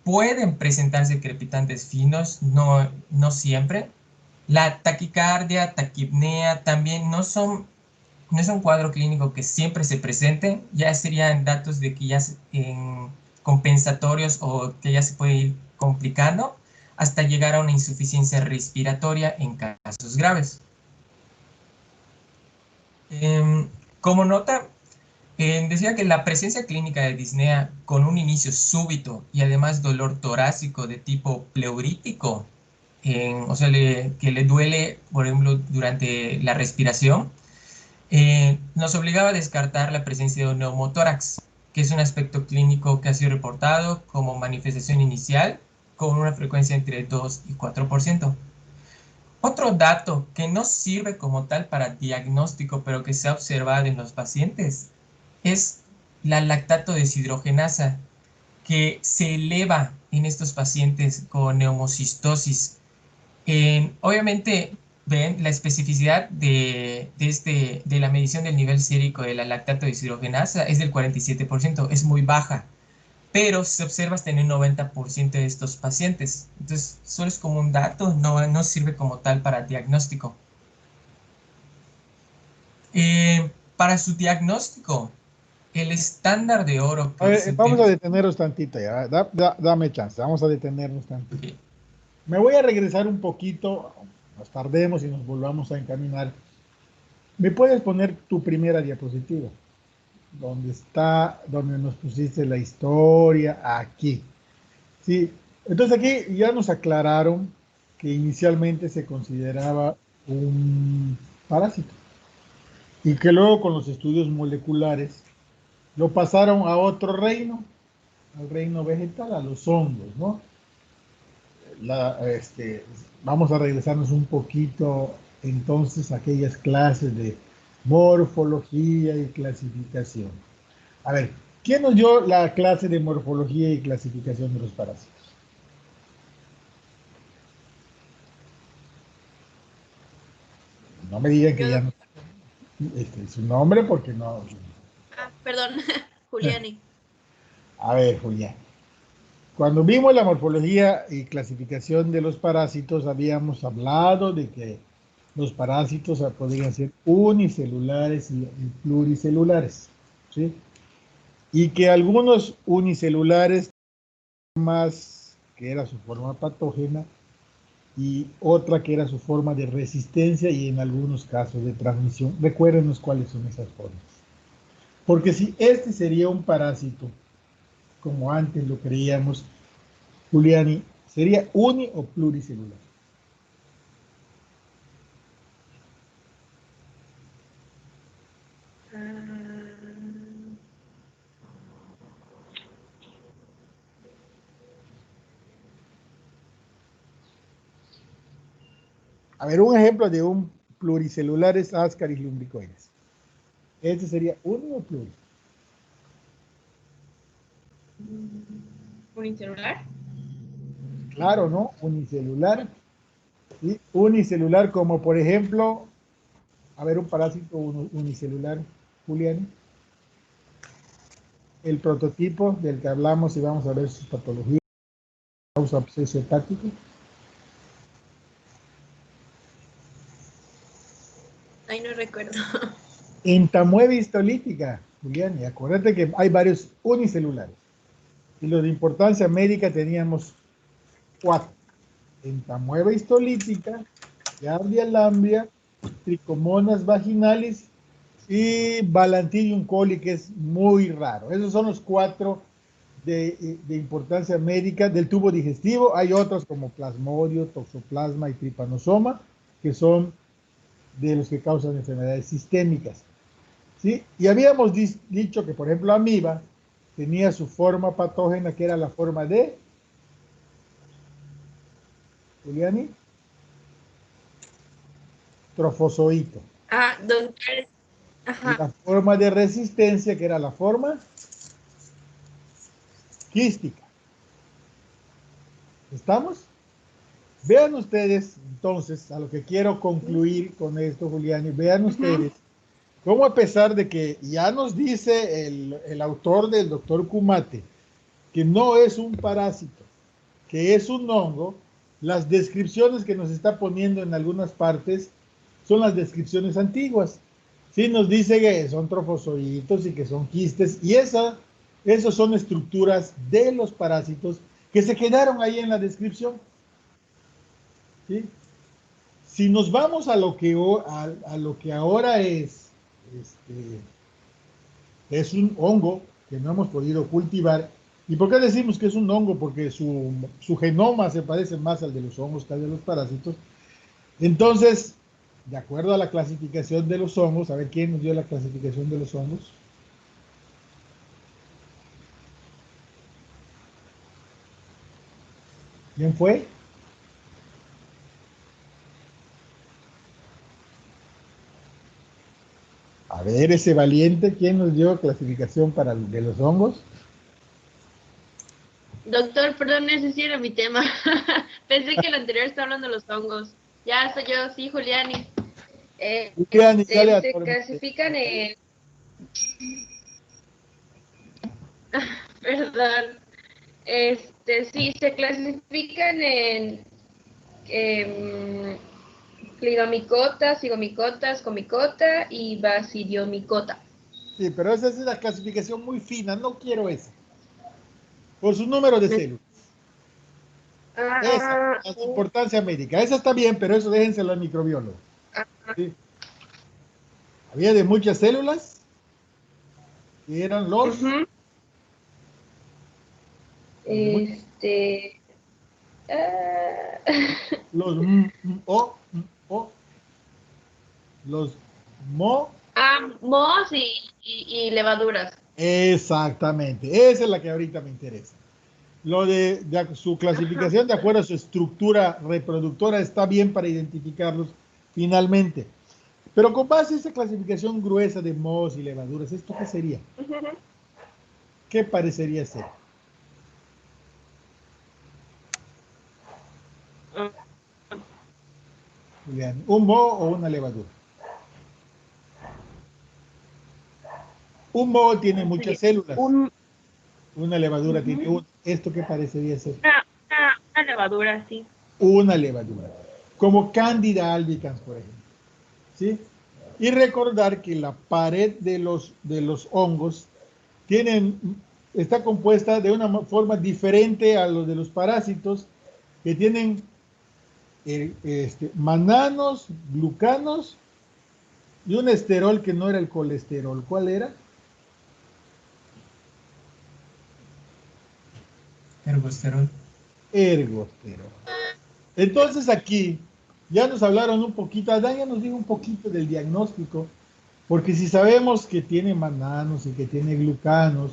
Pueden presentarse crepitantes finos, no siempre. La taquicardia, taquipnea también no es un cuadro clínico que siempre se presente, ya serían datos de que ya compensatorios o que ya se puede ir complicando hasta llegar a una insuficiencia respiratoria en casos graves. Como nota, decía que la presencia clínica de disnea con un inicio súbito y además dolor torácico de tipo pleurítico, o sea, que le duele, por ejemplo, durante la respiración, nos obligaba a descartar la presencia de un neumotórax, que es un aspecto clínico que ha sido reportado como manifestación inicial con una frecuencia entre 2 y 4%. Otro dato que no sirve como tal para diagnóstico, pero que se ha observado en los pacientes, es la lactato deshidrogenasa, que se eleva en estos pacientes con neumocistosis. Obviamente, ven la especificidad de la medición del nivel sérico de la lactato deshidrogenasa es del 47%, es muy baja, pero se observa hasta en el 90% de estos pacientes. Entonces, solo es como un dato, no sirve como tal para diagnóstico. Para su diagnóstico, el estándar de oro A ver, vamos a detenernos tantito ya. Dame chance, vamos a detenernos tantito. Okay. Me voy a regresar un poquito, nos tardemos y nos volvamos a encaminar. ¿Me puedes poner tu primera diapositiva? Donde nos pusiste la historia, aquí. Sí, entonces aquí ya nos aclararon que inicialmente se consideraba un parásito y que luego con los estudios moleculares lo pasaron a otro reino, al reino vegetal, a los hongos, ¿no? Vamos a regresarnos un poquito entonces a aquellas clases de morfología y clasificación. A ver, ¿quién nos dio la clase de morfología y clasificación de los parásitos? No me digan que ya no. Su nombre porque no. Ah, perdón, Juliani. A ver, Julián. Cuando vimos la morfología y clasificación de los parásitos, habíamos hablado de que los parásitos podrían ser unicelulares y pluricelulares, ¿sí? Y que algunos unicelulares, más que era su forma patógena, y otra que era su forma de resistencia y en algunos casos de transmisión. Recuérdenos cuáles son esas formas. Porque si este sería un parásito, como antes lo creíamos, Juliani, ¿sería uni o pluricelular? A ver, un ejemplo de un pluricelular es Ascaris lumbricoides. ¿Este sería uni o pluri? ¿Unicelular? Claro, ¿no? Unicelular. ¿Sí? Unicelular como por ejemplo, a ver, un parásito unicelular, Julián. El prototipo del que hablamos y vamos a ver su patología, causa absceso hepático. Ay, no recuerdo. Entamueve histolítica, Julián, y acuérdate que hay varios unicelulares. Y los de importancia médica teníamos 4. Entamueva histolítica, Giardia lamblia, Trichomonas vaginalis, y Balantidium coli, que es muy raro. Esos son los 4 de importancia médica del tubo digestivo. Hay otros como Plasmodio, Toxoplasma y Trypanosoma, que son de los que causan enfermedades sistémicas, ¿sí? Y habíamos dicho que, por ejemplo, Amiba tenía su forma patógena, que era la forma de... Juliani. Trofozoito. Ah, doctor. Y Ajá. la forma de resistencia, que era la forma quística. ¿Estamos? Vean ustedes, entonces, a lo que quiero concluir con esto, Juliani, vean ustedes cómo, a pesar de que ya nos dice el autor del doctor Kumate que no es un parásito, que es un hongo, las descripciones que nos está poniendo en algunas partes son las descripciones antiguas. Sí, nos dice que son trofozoitos y que son quistes, y esos son estructuras de los parásitos que se quedaron ahí en la descripción. ¿Sí? Si nos vamos a lo que ahora es un hongo que no hemos podido cultivar. ¿Y por qué decimos que es un hongo? Porque su genoma se parece más al de los hongos que al de los parásitos. Entonces, de acuerdo a la clasificación de los hongos, a ver quién nos dio la clasificación de los hongos. ¿Quién fue? A ver, ese valiente, ¿quién nos dio clasificación de los hongos? Doctor, perdón, ese sí era mi tema. Pensé que el anterior estaba hablando de los hongos. Ya soy yo, sí, Juliani. Juliani, dale a Se Torme. clasifican en... Perdón. Sí, se clasifican en clidomicota, zigomicota, ascomicota y basidiomicota. Sí, pero esa es una clasificación muy fina, no quiero esa. Por su número de células. Esa, su importancia médica. Esa está bien, pero eso déjenselo al microbiólogo. ¿Sí? Había de muchas células, que eran los... Los los mohos y levaduras. Exactamente, esa es la que ahorita me interesa. Lo de su clasificación de acuerdo a su estructura reproductora está bien para identificarlos finalmente. Pero con base a esa clasificación gruesa de mohos y levaduras, ¿esto qué sería? ¿Qué parecería ser? Julián, ¿un moho o una levadura? Un moho tiene muchas células. Una levadura tiene una. ¿Esto qué parecería ser? Una levadura, sí. Una levadura. Como Candida albicans, por ejemplo. ¿Sí? Y recordar que la pared de los hongos está compuesta de una forma diferente a lo de los parásitos, que tienen mananos, glucanos y un esterol que no era el colesterol. ¿Cuál era? Ergosterol. Ergosterol. Entonces aquí ya nos hablaron un poquito, Adán ya nos dijo un poquito del diagnóstico, porque si sabemos que tiene mananos y que tiene glucanos,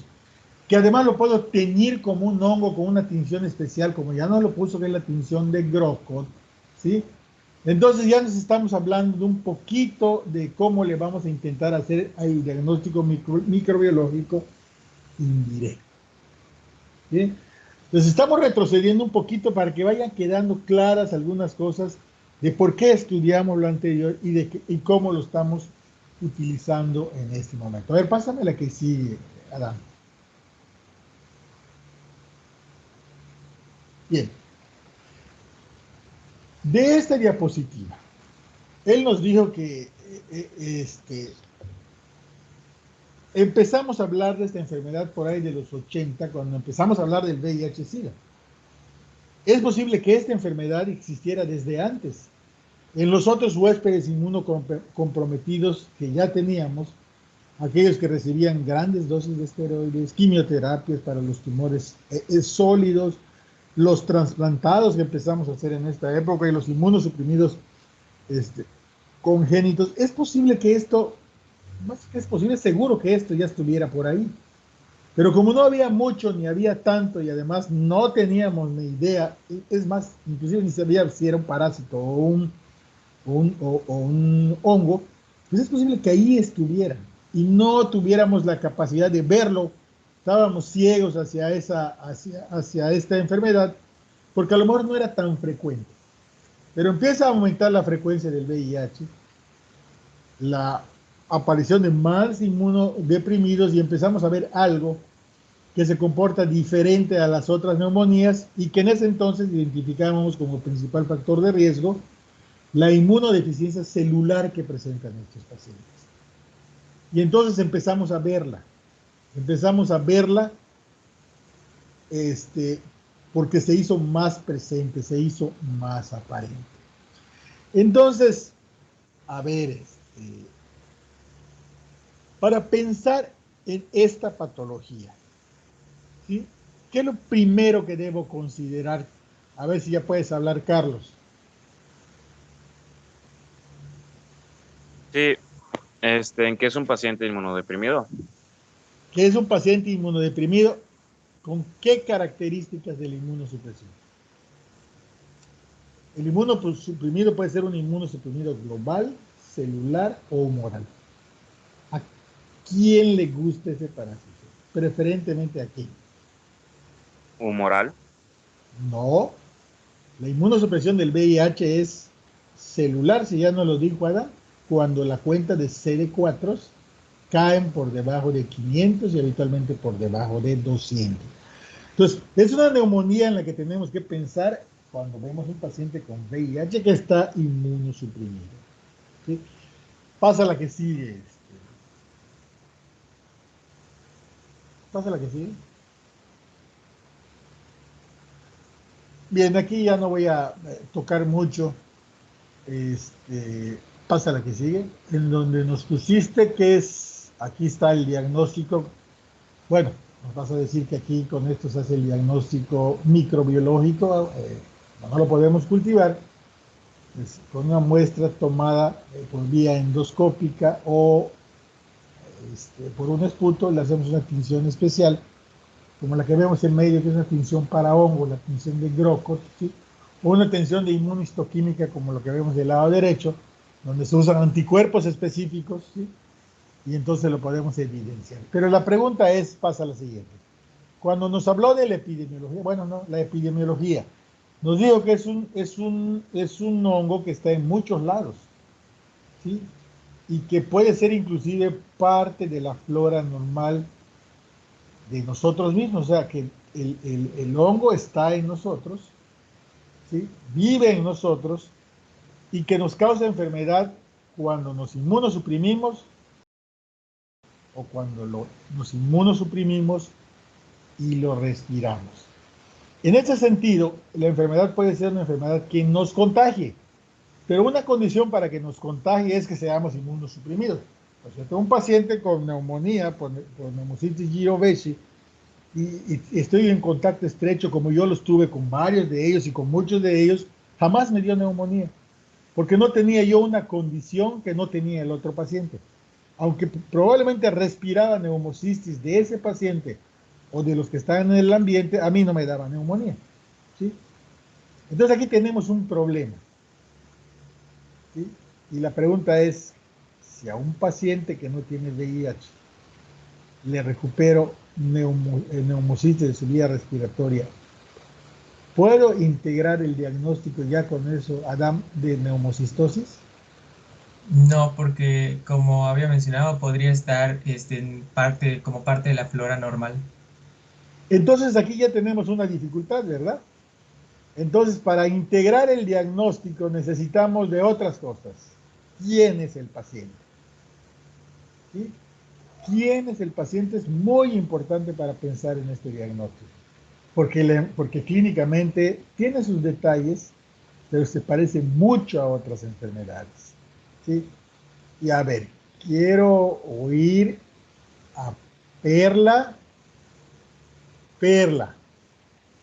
que además lo puedo teñir como un hongo con una tinción especial, como ya nos lo puso, que es la tinción de Grocott, ¿sí? Entonces ya nos estamos hablando de un poquito de cómo le vamos a intentar hacer el diagnóstico microbiológico indirecto. ¿Sí? Entonces estamos retrocediendo un poquito para que vayan quedando claras algunas cosas de por qué estudiamos lo anterior y cómo lo estamos utilizando en este momento. A ver, pásame la que sigue, Adán. Bien. De esta diapositiva, él nos dijo que empezamos a hablar de esta enfermedad por ahí de los 80, cuando empezamos a hablar del VIH-Sida. Es posible que esta enfermedad existiera desde antes. En los otros huéspedes inmunocomprometidos que ya teníamos, aquellos que recibían grandes dosis de esteroides, quimioterapias para los tumores sólidos, los trasplantados que empezamos a hacer en esta época y los inmunosuprimidos congénitos. Es posible que esto, más que es posible, seguro que esto ya estuviera por ahí. Pero como no había mucho, ni había tanto, y además no teníamos ni idea, es más, inclusive ni sabía si era un parásito o un hongo, pues es posible que ahí estuviera y no tuviéramos la capacidad de verlo. Estábamos ciegos hacia esta enfermedad, porque a lo mejor no era tan frecuente. Pero empieza a aumentar la frecuencia del VIH, la aparición de más inmunodeprimidos, y empezamos a ver algo que se comporta diferente a las otras neumonías y que en ese entonces identificábamos como principal factor de riesgo la inmunodeficiencia celular que presentan estos pacientes. Y entonces empezamos a verla porque se hizo más presente, se hizo más aparente. Entonces, a ver, para pensar en esta patología, ¿sí? ¿Qué es lo primero que debo considerar? A ver si ya puedes hablar, Carlos. Sí, ¿en qué es un paciente inmunodeprimido? ¿Qué es un paciente inmunodeprimido? ¿Con qué características de la inmunosupresión? El inmunosuprimido puede ser un inmunosuprimido global, celular o humoral. ¿A quién le gusta ese parásito? Preferentemente a quién. ¿Humoral? No. La inmunosupresión del VIH es celular, si ya no lo dijo Adán, cuando la cuenta de CD4 caen por debajo de 500 y habitualmente por debajo de 200. Entonces, es una neumonía en la que tenemos que pensar cuando vemos un paciente con VIH que está inmunosuprimido. ¿Sí? Pasa la que sigue. Pasa la que sigue. Bien, aquí ya no voy a tocar mucho. Pasa la que sigue, en donde nos pusiste que es, aquí está el diagnóstico. Bueno, nos vas a decir que aquí con esto se hace el diagnóstico microbiológico, no lo podemos cultivar, pues, con una muestra tomada por vía endoscópica o por un esputo, le hacemos una tinción especial, como la que vemos en medio, que es una tinción para hongo, la tinción de Grocott, ¿sí? O una tinción de inmunistoquímica, como lo que vemos del lado derecho, donde se usan anticuerpos específicos, ¿sí? Y entonces lo podemos evidenciar. Pero la pregunta pasa la siguiente. Cuando nos habló de la epidemiología, bueno, no, la epidemiología, nos dijo que es un hongo que está en muchos lados, ¿sí? Y que puede ser inclusive parte de la flora normal de nosotros mismos, o sea, que el hongo está en nosotros, ¿sí? Vive en nosotros y que nos causa enfermedad cuando nos inmunosuprimimos o cuando nos inmunosuprimimos y lo respiramos. En ese sentido, la enfermedad puede ser una enfermedad que nos contagie, pero una condición para que nos contagie es que seamos inmunosuprimidos. O sea, tengo un paciente con neumonía, por neumocitis Girovesi, y estoy en contacto estrecho, como yo los tuve con varios de ellos y con muchos de ellos, jamás me dio neumonía, porque no tenía yo una condición que no tenía el otro paciente. Aunque probablemente respiraba neumocistis de ese paciente o de los que están en el ambiente, a mí no me daba neumonía, ¿sí? Entonces aquí tenemos un problema, ¿sí? Y la pregunta es, si a un paciente que no tiene VIH le recupero neumocitis de su vía respiratoria, ¿puedo integrar el diagnóstico ya con eso, Adam, de neumocistosis? No, porque como había mencionado, podría estar como parte de la flora normal. Entonces aquí ya tenemos una dificultad, ¿verdad? Entonces, para integrar el diagnóstico necesitamos de otras cosas. ¿Quién es el paciente? ¿Sí? ¿Quién es el paciente? Es muy importante para pensar en este diagnóstico, porque clínicamente tiene sus detalles, pero se parece mucho a otras enfermedades, ¿sí? Y a ver, quiero oír a perla, perla.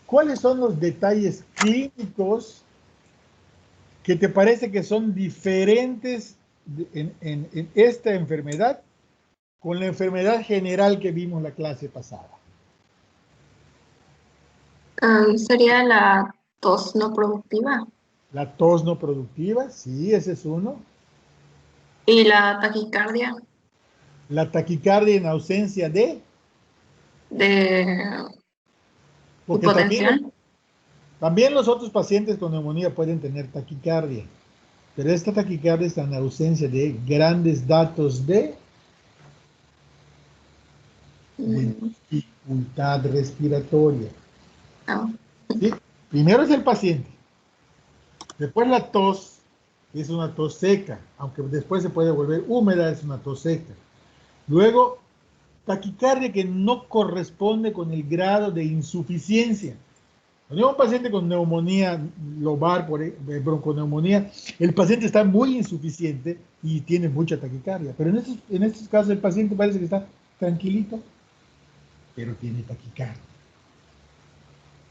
¿Cuáles son los detalles clínicos que te parece que son diferentes en esta enfermedad con la enfermedad general que vimos la clase pasada? Sería la tos no productiva La tos no productiva, sí, ese es uno. y la taquicardia La taquicardia en ausencia de... de Porque hipotensión. también los otros pacientes con neumonía pueden tener taquicardia, pero esta taquicardia está en ausencia de grandes datos de dificultad respiratoria. Ah, ¿Sí? Primero es el paciente, después la tos, que es una tos seca, aunque después se puede volver húmeda, es una tos seca. Luego, taquicardia que no corresponde con el grado de insuficiencia. Cuando hay un paciente con neumonía lobar, bronconeumonía, el paciente está muy insuficiente y tiene mucha taquicardia. Pero en estos casos el paciente parece que está tranquilito, pero tiene taquicardia.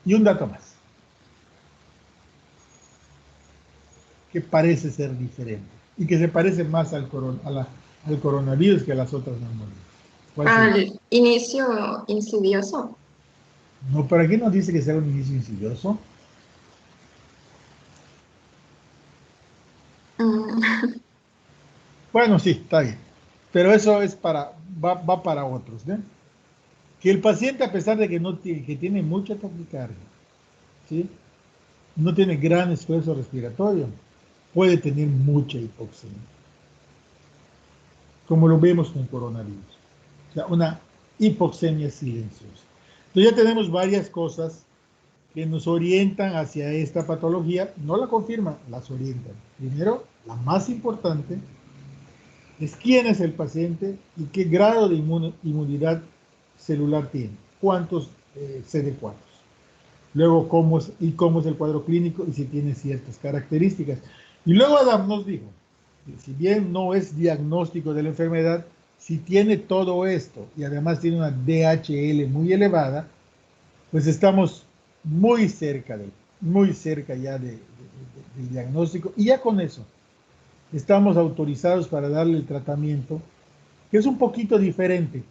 Y un dato más, que parece ser diferente y que se parece más al coronavirus que a las otras neumonías. al inicio insidioso. No, pero aquí nos dice que sea un inicio insidioso. Bueno, sí, está bien. Pero eso es va para otros, ¿no? Que el paciente, a pesar de que que tiene mucha taquicardia, ¿sí? No tiene gran esfuerzo respiratorio, puede tener mucha hipoxemia, como lo vemos con coronavirus. O sea, una hipoxemia silenciosa. Entonces ya tenemos varias cosas que nos orientan hacia esta patología, no la confirman, las orientan. Primero, la más importante es quién es el paciente y qué grado de inmunidad celular tiene, cuántos CD4. Luego, cómo es el cuadro clínico y si tiene ciertas características. Y luego Adam nos dijo que si bien no es diagnóstico de la enfermedad, si tiene todo esto y además tiene una DHL muy elevada, pues estamos muy cerca ya del diagnóstico, y ya con eso estamos autorizados para darle el tratamiento, que es un poquito diferente,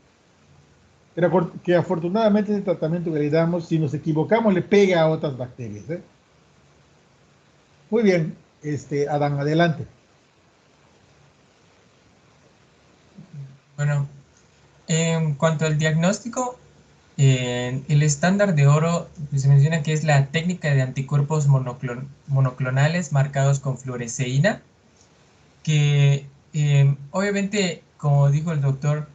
pero que afortunadamente ese tratamiento que le damos, si nos equivocamos, le pega a otras bacterias, ¿eh? Muy bien, Adán, adelante. Bueno, en cuanto al diagnóstico, el estándar de oro pues, se menciona que es la técnica de anticuerpos monoclonales marcados con fluoresceína, que obviamente, como dijo el doctor,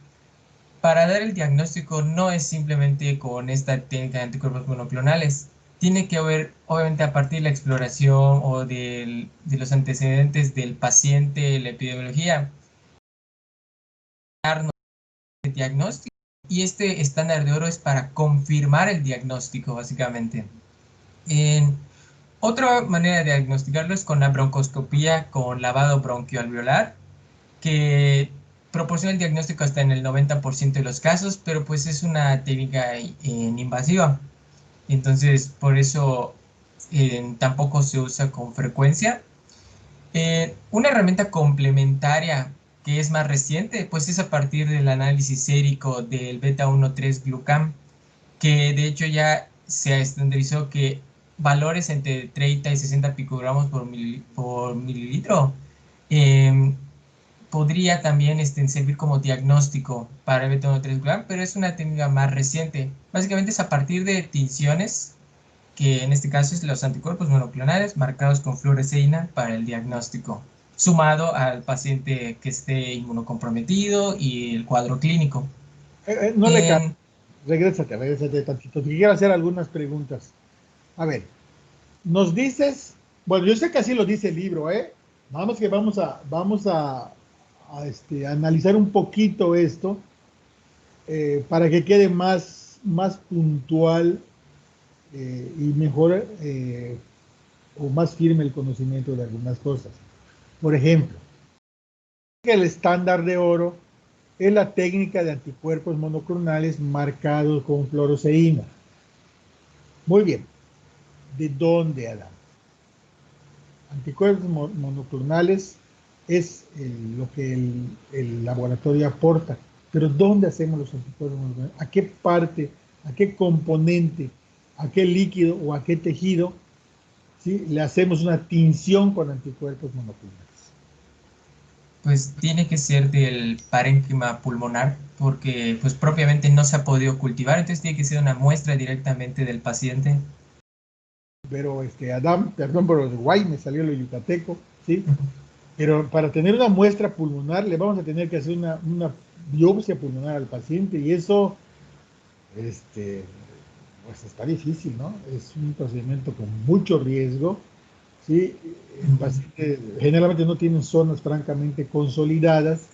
para dar el diagnóstico no es simplemente con esta técnica de anticuerpos monoclonales. Tiene que haber, obviamente, a partir de la exploración o de los antecedentes del paciente, la epidemiología, darnos el diagnóstico. Y este estándar de oro es para confirmar el diagnóstico, básicamente. Otra manera de diagnosticarlo es con la broncoscopía con lavado bronquioalveolar, que proporciona el diagnóstico hasta en el 90% de los casos, pero pues es una técnica invasiva. Entonces, por eso tampoco se usa con frecuencia. Una herramienta complementaria que es más reciente, pues es a partir del análisis sérico del beta-1,3-glucam, que de hecho ya se estandarizó que valores entre 30 y 60 picogramos por mililitro podría también servir como diagnóstico para el beta-1,3-glucam, pero es una técnica más reciente. Básicamente es a partir de tinciones, que en este caso es los anticuerpos monoclonales marcados con fluoresceína para el diagnóstico, sumado al paciente que esté inmunocomprometido y el cuadro clínico. No le cambies. Regrésate tantito. Te quiero hacer algunas preguntas. A ver, nos dices, bueno, yo sé que así lo dice el libro, ¿eh? Nada más que vamos a analizar un poquito esto para que quede más puntual y mejor o más firme el conocimiento de algunas cosas. Por ejemplo, el estándar de oro es la técnica de anticuerpos monoclonales marcados con fluoresceína. Muy bien. ¿De dónde, Adam? Anticuerpos monoclonales es lo que el laboratorio aporta. Pero ¿dónde hacemos los anticuerpos monoclonales? ¿A qué parte, a qué componente, a qué líquido o a qué tejido, ¿sí?, le hacemos una tinción con anticuerpos monoclonales? Pues tiene que ser del parénquima pulmonar, porque pues propiamente no se ha podido cultivar, entonces tiene que ser una muestra directamente del paciente. Pero Adam, perdón por los guay, me salió lo yucateco, ¿sí? Pero para tener una muestra pulmonar le vamos a tener que hacer una biopsia pulmonar al paciente, y eso, pues está difícil, ¿no? Es un procedimiento con mucho riesgo, ¿sí? El paciente generalmente no tienen zonas francamente consolidadas,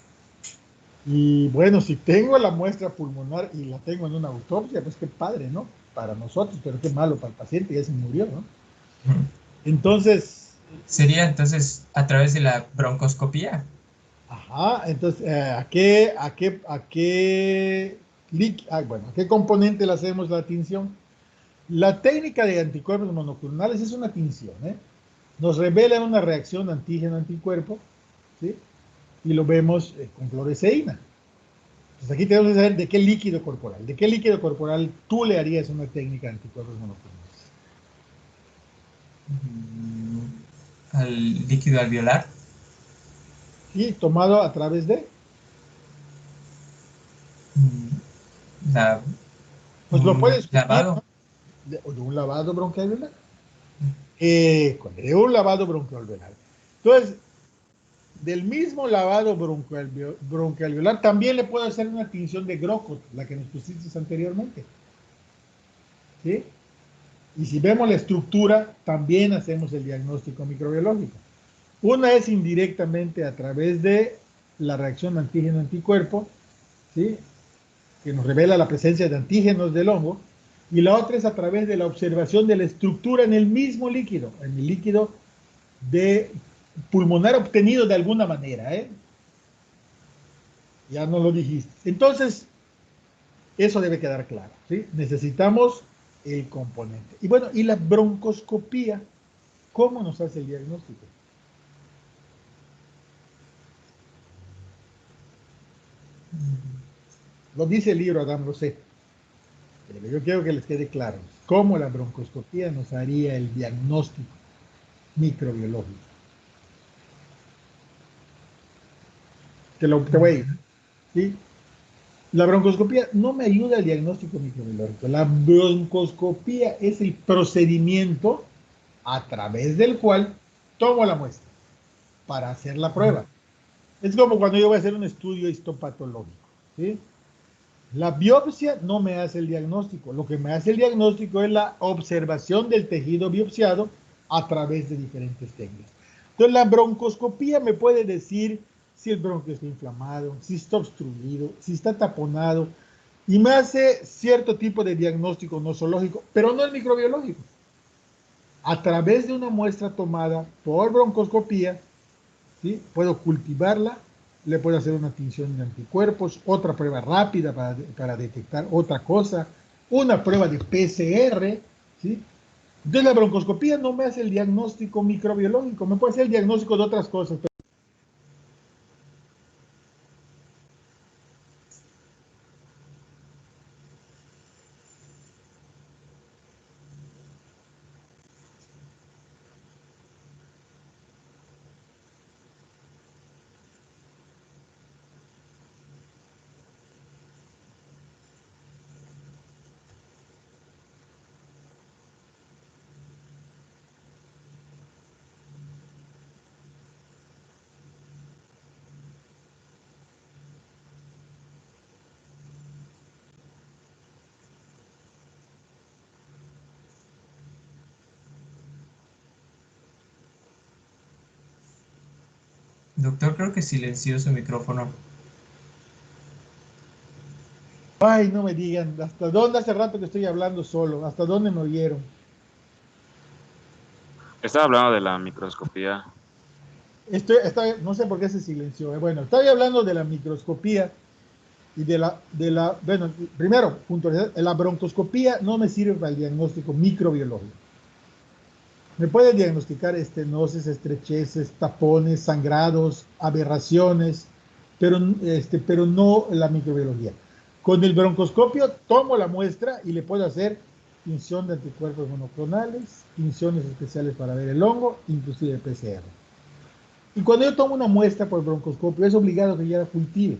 y bueno, si tengo la muestra pulmonar y la tengo en una autopsia, pues qué padre, ¿no? Para nosotros, pero qué malo para el paciente, ya se murió, ¿no? Entonces... Sería entonces a través de la broncoscopía. Ajá, entonces, ¿a qué componente le hacemos la tinción? La técnica de anticuerpos monoclonales es una tinción, ¿eh? Nos revela una reacción antígeno-anticuerpo, ¿sí? Y lo vemos con fluoresceína. Entonces aquí tenemos que saber de qué líquido corporal tú le harías una técnica de anticuerpos monoclonales. Al líquido alveolar. Sí, tomado a través de... pues lo puedes lavado. De un lavado bronquialveolar. De un lavado bronquialveolar. Entonces, del mismo lavado bronquialveolar también le puedo hacer una tinción de Grocott, la que nos pusiste anteriormente. ¿Sí? Y si vemos la estructura, también hacemos el diagnóstico microbiológico. Una es indirectamente a través de la reacción antígeno-anticuerpo, ¿sí?, que nos revela la presencia de antígenos del hongo, y la otra es a través de la observación de la estructura en el mismo líquido, en el líquido de pulmonar obtenido de alguna manera, ¿eh? Ya no lo dijiste. Entonces, eso debe quedar claro, ¿sí? Necesitamos el componente. Y bueno, y la broncoscopía, ¿cómo nos hace el diagnóstico? Lo dice el libro, Adam, lo sé. Pero yo quiero que les quede claro cómo la broncoscopía nos haría el diagnóstico microbiológico. Te voy a ir, ¿sí? La broncoscopía no me ayuda al diagnóstico microbiológico. La broncoscopía es el procedimiento a través del cual tomo la muestra para hacer la prueba. Es como cuando yo voy a hacer un estudio histopatológico, ¿sí? La biopsia no me hace el diagnóstico. Lo que me hace el diagnóstico es la observación del tejido biopsiado a través de diferentes técnicas. Entonces, la broncoscopía me puede decir si el bronquio está inflamado, si está obstruido, si está taponado, y me hace cierto tipo de diagnóstico nosológico, pero no el microbiológico. A través de una muestra tomada por broncoscopía, ¿sí?, puedo cultivarla, le puedo hacer una tinción de anticuerpos, otra prueba rápida para detectar otra cosa, una prueba de PCR, ¿sí? Entonces la broncoscopía no me hace el diagnóstico microbiológico, me puede hacer el diagnóstico de otras cosas. Doctor, creo que silenció su micrófono. Ay, no me digan, ¿hasta dónde hace rato que estoy hablando solo? ¿Hasta dónde me oyeron? Estaba hablando de la microscopía. No sé por qué se silenció. Bueno, estoy hablando de la microscopía, Y bueno, primero, puntualizar, la broncoscopía no me sirve para el diagnóstico microbiológico. Me puede diagnosticar estenosis, estrecheces, tapones, sangrados, aberraciones, pero no la microbiología. Con el broncoscopio tomo la muestra y le puedo hacer tinción de anticuerpos monoclonales, tinciones especiales para ver el hongo, inclusive PCR. Y cuando yo tomo una muestra por broncoscopio, es obligado que yo la cultive.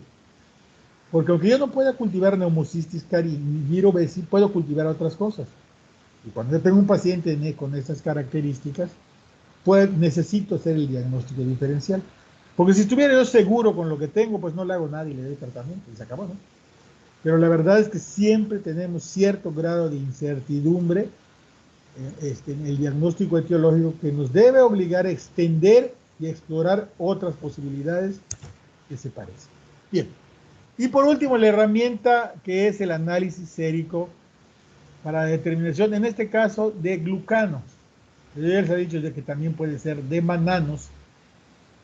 Porque aunque yo no pueda cultivar Pneumocystis caris ni Giro besi, puedo cultivar otras cosas. Y cuando yo tengo un paciente con estas características, necesito hacer el diagnóstico diferencial. Porque si estuviera yo seguro con lo que tengo, pues no le hago nada y le doy tratamiento y se acabó, ¿no? Pero la verdad es que siempre tenemos cierto grado de incertidumbre en el diagnóstico etiológico que nos debe obligar a extender y a explorar otras posibilidades que se parecen. Bien. Y por último, la herramienta que es el análisis sérico para la determinación, en este caso, de glucanos. Ya les he dicho de que también puede ser de mananos,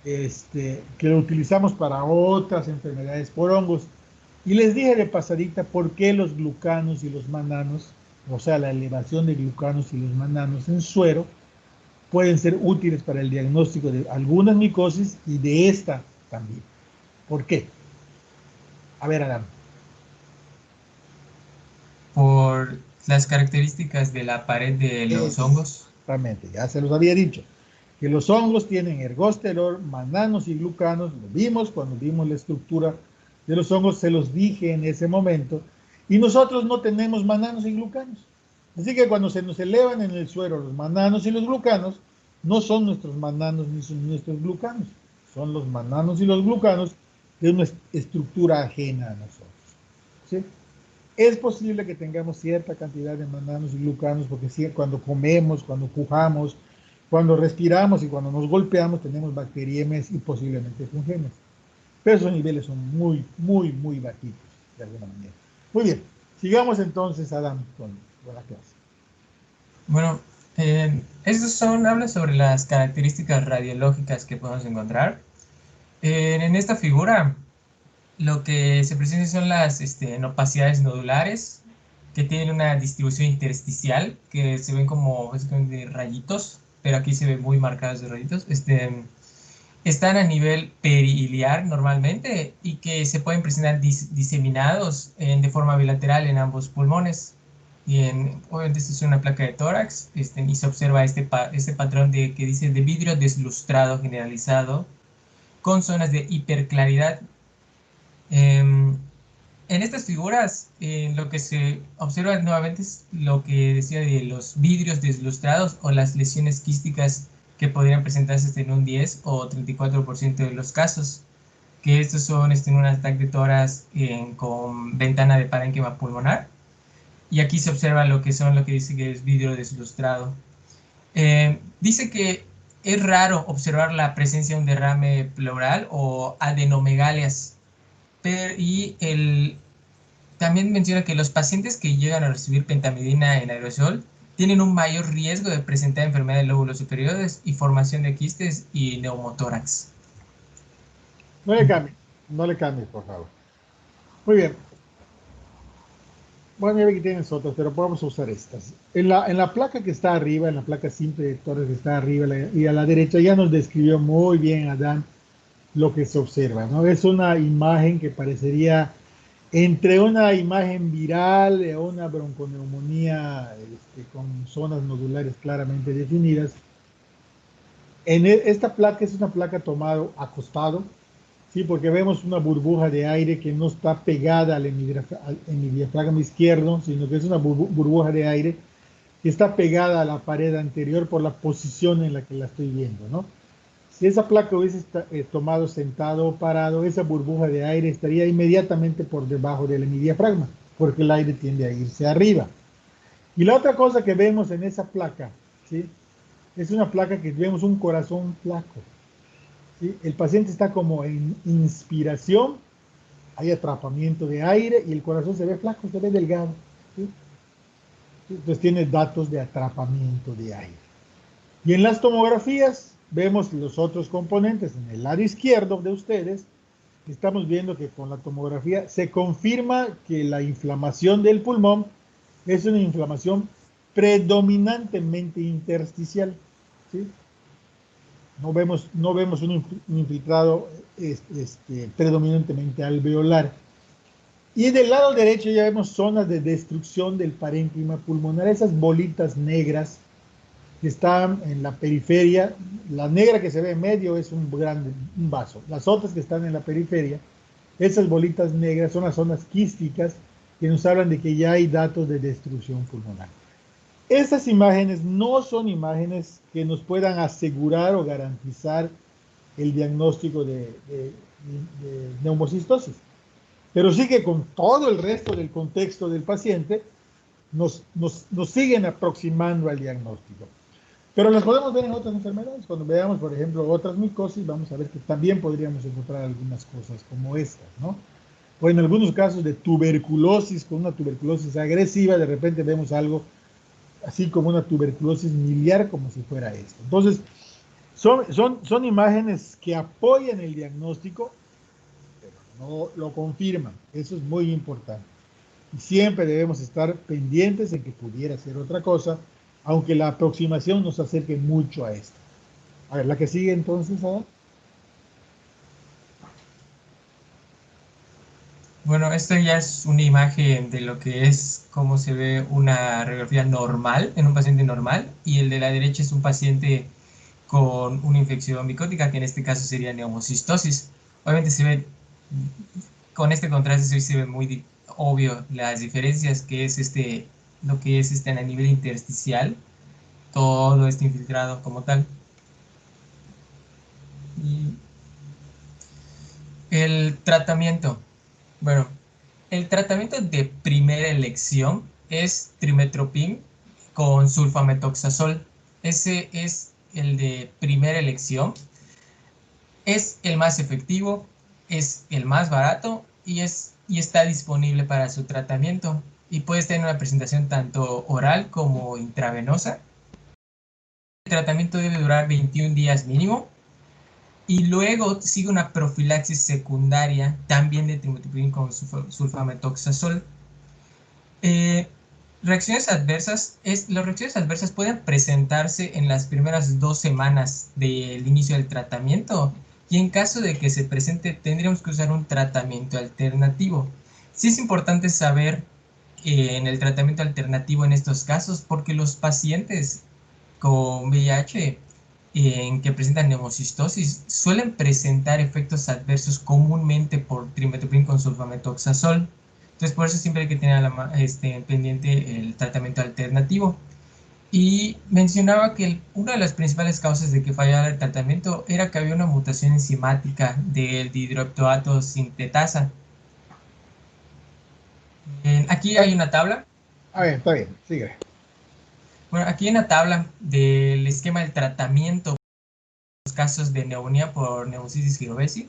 que lo utilizamos para otras enfermedades por hongos. Y les dije de pasadita por qué los glucanos y los mananos, o sea, la elevación de glucanos y los mananos en suero, pueden ser útiles para el diagnóstico de algunas micosis y de esta también. ¿Por qué? A ver, Adam. Por las características de la pared de los hongos. Exactamente, ya se los había dicho. Que los hongos tienen ergosterol, mananos y glucanos. Lo vimos cuando vimos la estructura de los hongos, se los dije en ese momento. Y nosotros no tenemos mananos y glucanos. Así que cuando se nos elevan en el suero los mananos y los glucanos, no son nuestros mananos ni son nuestros glucanos. Son los mananos y los glucanos de una estructura ajena a nosotros. ¿Sí? Es posible que tengamos cierta cantidad de mananos y glucanos porque cuando comemos, cuando pujamos, cuando respiramos y cuando nos golpeamos tenemos bacteriemes y posiblemente fungenes. Pero esos niveles son muy, muy, muy bajitos de alguna manera. Muy bien, sigamos entonces, Adam, con la clase. Bueno, estos habla sobre las características radiológicas que podemos encontrar. En esta figura, lo que se presenta son las opacidades nodulares, que tienen una distribución intersticial, que se ven como básicamente rayitos, pero aquí se ven muy marcados de rayitos. Están a nivel periliar normalmente y que se pueden presentar diseminados de forma bilateral en ambos pulmones. Y obviamente esta es una placa de tórax y se observa este patrón que dice de vidrio deslustrado generalizado con zonas de hiperclaridad. En estas figuras lo que se observa nuevamente es lo que decía de los vidrios deslustrados o las lesiones quísticas que podrían presentarse en un 10 o 34% de los casos, que estos son un ataque de tórax con ventana de parénquima pulmonar. Y aquí se observa lo que dice que es vidrio deslustrado. Dice que es raro observar la presencia de un derrame pleural o adenomegalias. También menciona que los pacientes que llegan a recibir pentamidina en aerosol tienen un mayor riesgo de presentar enfermedad de lóbulos superiores y formación de quistes y neumotórax. No le cambie, por favor. Muy bien. Bueno, ya ve que tienes otras, pero podemos usar estas. En la placa que está arriba, en la placa simple de Torres que está arriba y a la derecha, ya nos describió muy bien Adán lo que se observa, ¿no? Es una imagen que parecería entre una imagen viral o una bronconeumonía con zonas nodulares claramente definidas. Esta placa es una placa tomada acostado, ¿sí? Porque vemos una burbuja de aire que no está pegada en mi diafragma izquierdo, sino que es una burbuja de aire que está pegada a la pared anterior por la posición en la que la estoy viendo, ¿no? Si esa placa hubiese tomado sentado o parado, esa burbuja de aire estaría inmediatamente por debajo del hemidiafragma, porque el aire tiende a irse arriba. Y la otra cosa que vemos en esa placa, ¿sí? Es una placa que vemos un corazón flaco. ¿Sí? El paciente está como en inspiración, hay atrapamiento de aire y el corazón se ve flaco, se ve delgado. ¿Sí? Entonces tiene datos de atrapamiento de aire. Y en las tomografías vemos los otros componentes. En el lado izquierdo de ustedes estamos viendo que con la tomografía se confirma que la inflamación del pulmón es una inflamación predominantemente intersticial, ¿sí? No vemos un infiltrado predominantemente alveolar. Y del lado derecho ya vemos zonas de destrucción del parénquima pulmonar, esas bolitas negras que están en la periferia. La negra que se ve en medio es un vaso. Las otras que están en la periferia, esas bolitas negras son las zonas quísticas que nos hablan de que ya hay datos de destrucción pulmonar. Estas imágenes no son imágenes que nos puedan asegurar o garantizar el diagnóstico de neumocistosis, pero sí que con todo el resto del contexto del paciente nos siguen aproximando al diagnóstico. Pero las podemos ver en otras enfermedades. Cuando veamos, por ejemplo, otras micosis, vamos a ver que también podríamos encontrar algunas cosas como estas, ¿no? O en algunos casos de tuberculosis, con una tuberculosis agresiva, de repente vemos algo así como una tuberculosis miliar, como si fuera esto. Entonces, son imágenes que apoyan el diagnóstico, pero no lo confirman. Eso es muy importante. Y siempre debemos estar pendientes en que pudiera ser otra cosa, aunque la aproximación nos acerque mucho a esto. A ver, la que sigue entonces, ¿ah? Bueno, esta ya es una imagen de lo que es cómo se ve una radiografía normal en un paciente normal, y el de la derecha es un paciente con una infección micótica, que en este caso sería neumocistosis. Obviamente se ve, con este contraste se ve muy obvio las diferencias, que es lo que es a nivel intersticial, todo este infiltrado como tal. Y el tratamiento. Bueno, el tratamiento de primera elección es trimethoprim con sulfametoxazol. Ese es el de primera elección. Es el más efectivo, es el más barato y está disponible para su tratamiento. Y puedes tener una presentación tanto oral como intravenosa. El tratamiento debe durar 21 días mínimo. Y luego sigue una profilaxis secundaria, también de trimethoprim con sulfametoxazol. Reacciones adversas. Las reacciones adversas pueden presentarse en las primeras 2 semanas del inicio del tratamiento, y en caso de que se presente tendríamos que usar un tratamiento alternativo. Sí es importante saber en el tratamiento alternativo en estos casos, porque los pacientes con VIH en que presentan neumocistosis suelen presentar efectos adversos comúnmente por trimethoprim con sulfametoxazol. Entonces, por eso siempre hay que tener pendiente el tratamiento alternativo. Y mencionaba que una de las principales causas de que fallara el tratamiento era que había una mutación enzimática del dihidroeptoato sintetasa. Aquí hay una tabla. A ver, está bien, sigue. Bueno, aquí hay una tabla del esquema del tratamiento en los casos de neumonía por neumocitis girovesi.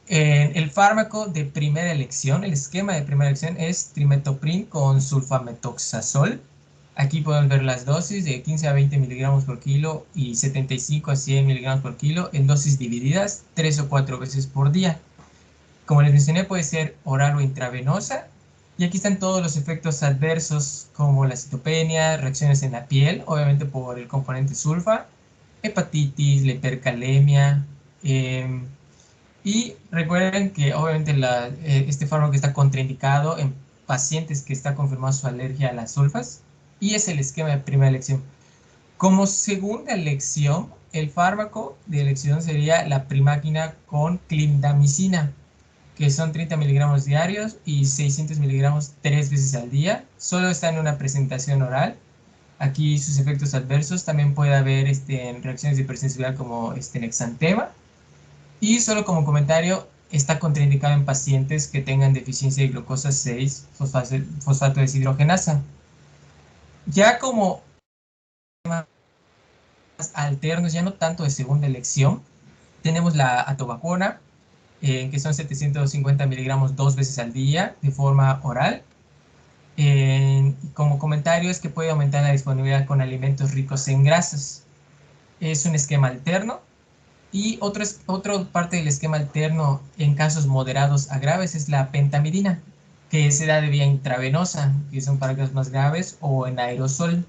El fármaco de primera elección, el esquema de primera elección es trimethoprim con sulfametoxazol. Aquí podemos ver las dosis de 15 a 20 miligramos por kilo y 75 a 100 miligramos por kilo en dosis divididas 3 o 4 veces por día. Como les mencioné, puede ser oral o intravenosa. Y aquí están todos los efectos adversos, como la citopenia, reacciones en la piel, obviamente por el componente sulfa, hepatitis, la hipercalemia. Y recuerden que obviamente este fármaco está contraindicado en pacientes que está confirmada su alergia a las sulfas, y es el esquema de primera elección. Como segunda elección, el fármaco de elección sería la primáquina con clindamicina, que son 30 miligramos diarios y 600 miligramos 3 veces al día. Solo está en una presentación oral. Aquí sus efectos adversos. También puede haber reacciones de hipersensibilidad como en exantema. Y solo como comentario, está contraindicado en pacientes que tengan deficiencia de glucosa 6 fosfato deshidrogenasa. Ya como alternos, ya no tanto de segunda elección, tenemos la atovaquona, que son 750 miligramos 2 veces al día de forma oral. Como comentario es que puede aumentar la disponibilidad con alimentos ricos en grasas. Es un esquema alterno Y otra parte del esquema alterno en casos moderados a graves es la pentamidina, que se da de vía intravenosa, que son para casos más graves, o en aerosol.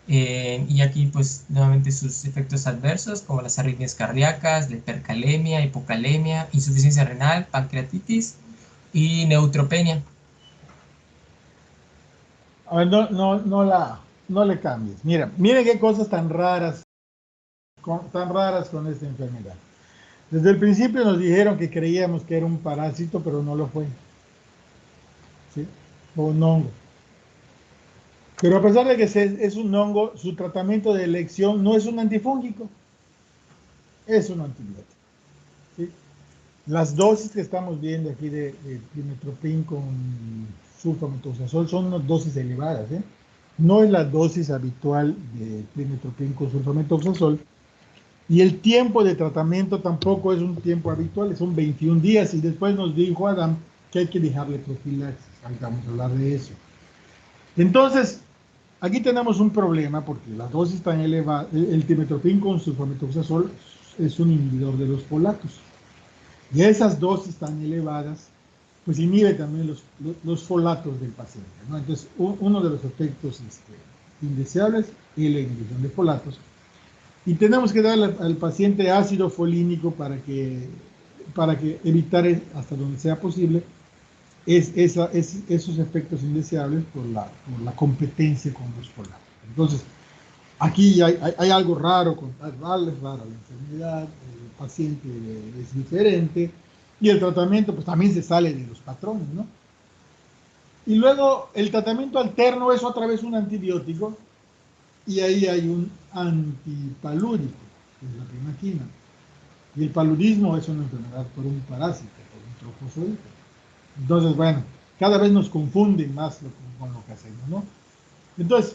Y aquí, pues, nuevamente sus efectos adversos, como las arritmias cardíacas, la hipercalemia, hipocalemia, insuficiencia renal, pancreatitis y neutropenia. A ver, no le cambies. Mira, miren qué cosas tan raras con esta enfermedad. Desde el principio nos dijeron que creíamos que era un parásito, pero no lo fue. ¿Sí? O un hongo. Pero a pesar de que es un hongo, su tratamiento de elección no es un antifúngico, es un antibiótico. ¿Sí? Las dosis que estamos viendo aquí de trimethoprim con sulfamethoxazol son unas dosis elevadas, ¿eh? No es la dosis habitual de trimethoprim con sulfamethoxazol. Y el tiempo de tratamiento tampoco es un tiempo habitual, son 21 días. Y después nos dijo Adam que hay que dejarle profilaxis. Ahorita vamos a hablar de eso. Entonces, aquí tenemos un problema porque la dosis tan elevada, el trimethoprim con sulfamethoxazol es un inhibidor de los folatos. Y esas dosis tan elevadas, pues inhibe también los folatos del paciente, ¿no? Entonces, uno de los efectos indeseables es la inhibición de folatos. Y tenemos que darle al paciente ácido folínico para que evitar hasta donde sea posible esos efectos indeseables por la competencia con los folatos. Entonces, aquí hay algo raro, es rara la enfermedad, el paciente es diferente y el tratamiento pues también se sale de los patrones, ¿no? Y luego el tratamiento alterno es otra vez un antibiótico y ahí hay un antipalúdico, que es la primaquina. Y el paludismo es una enfermedad por un parásito, por un trofozoite. Entonces, bueno, cada vez nos confunden más con lo que hacemos, ¿no? Entonces,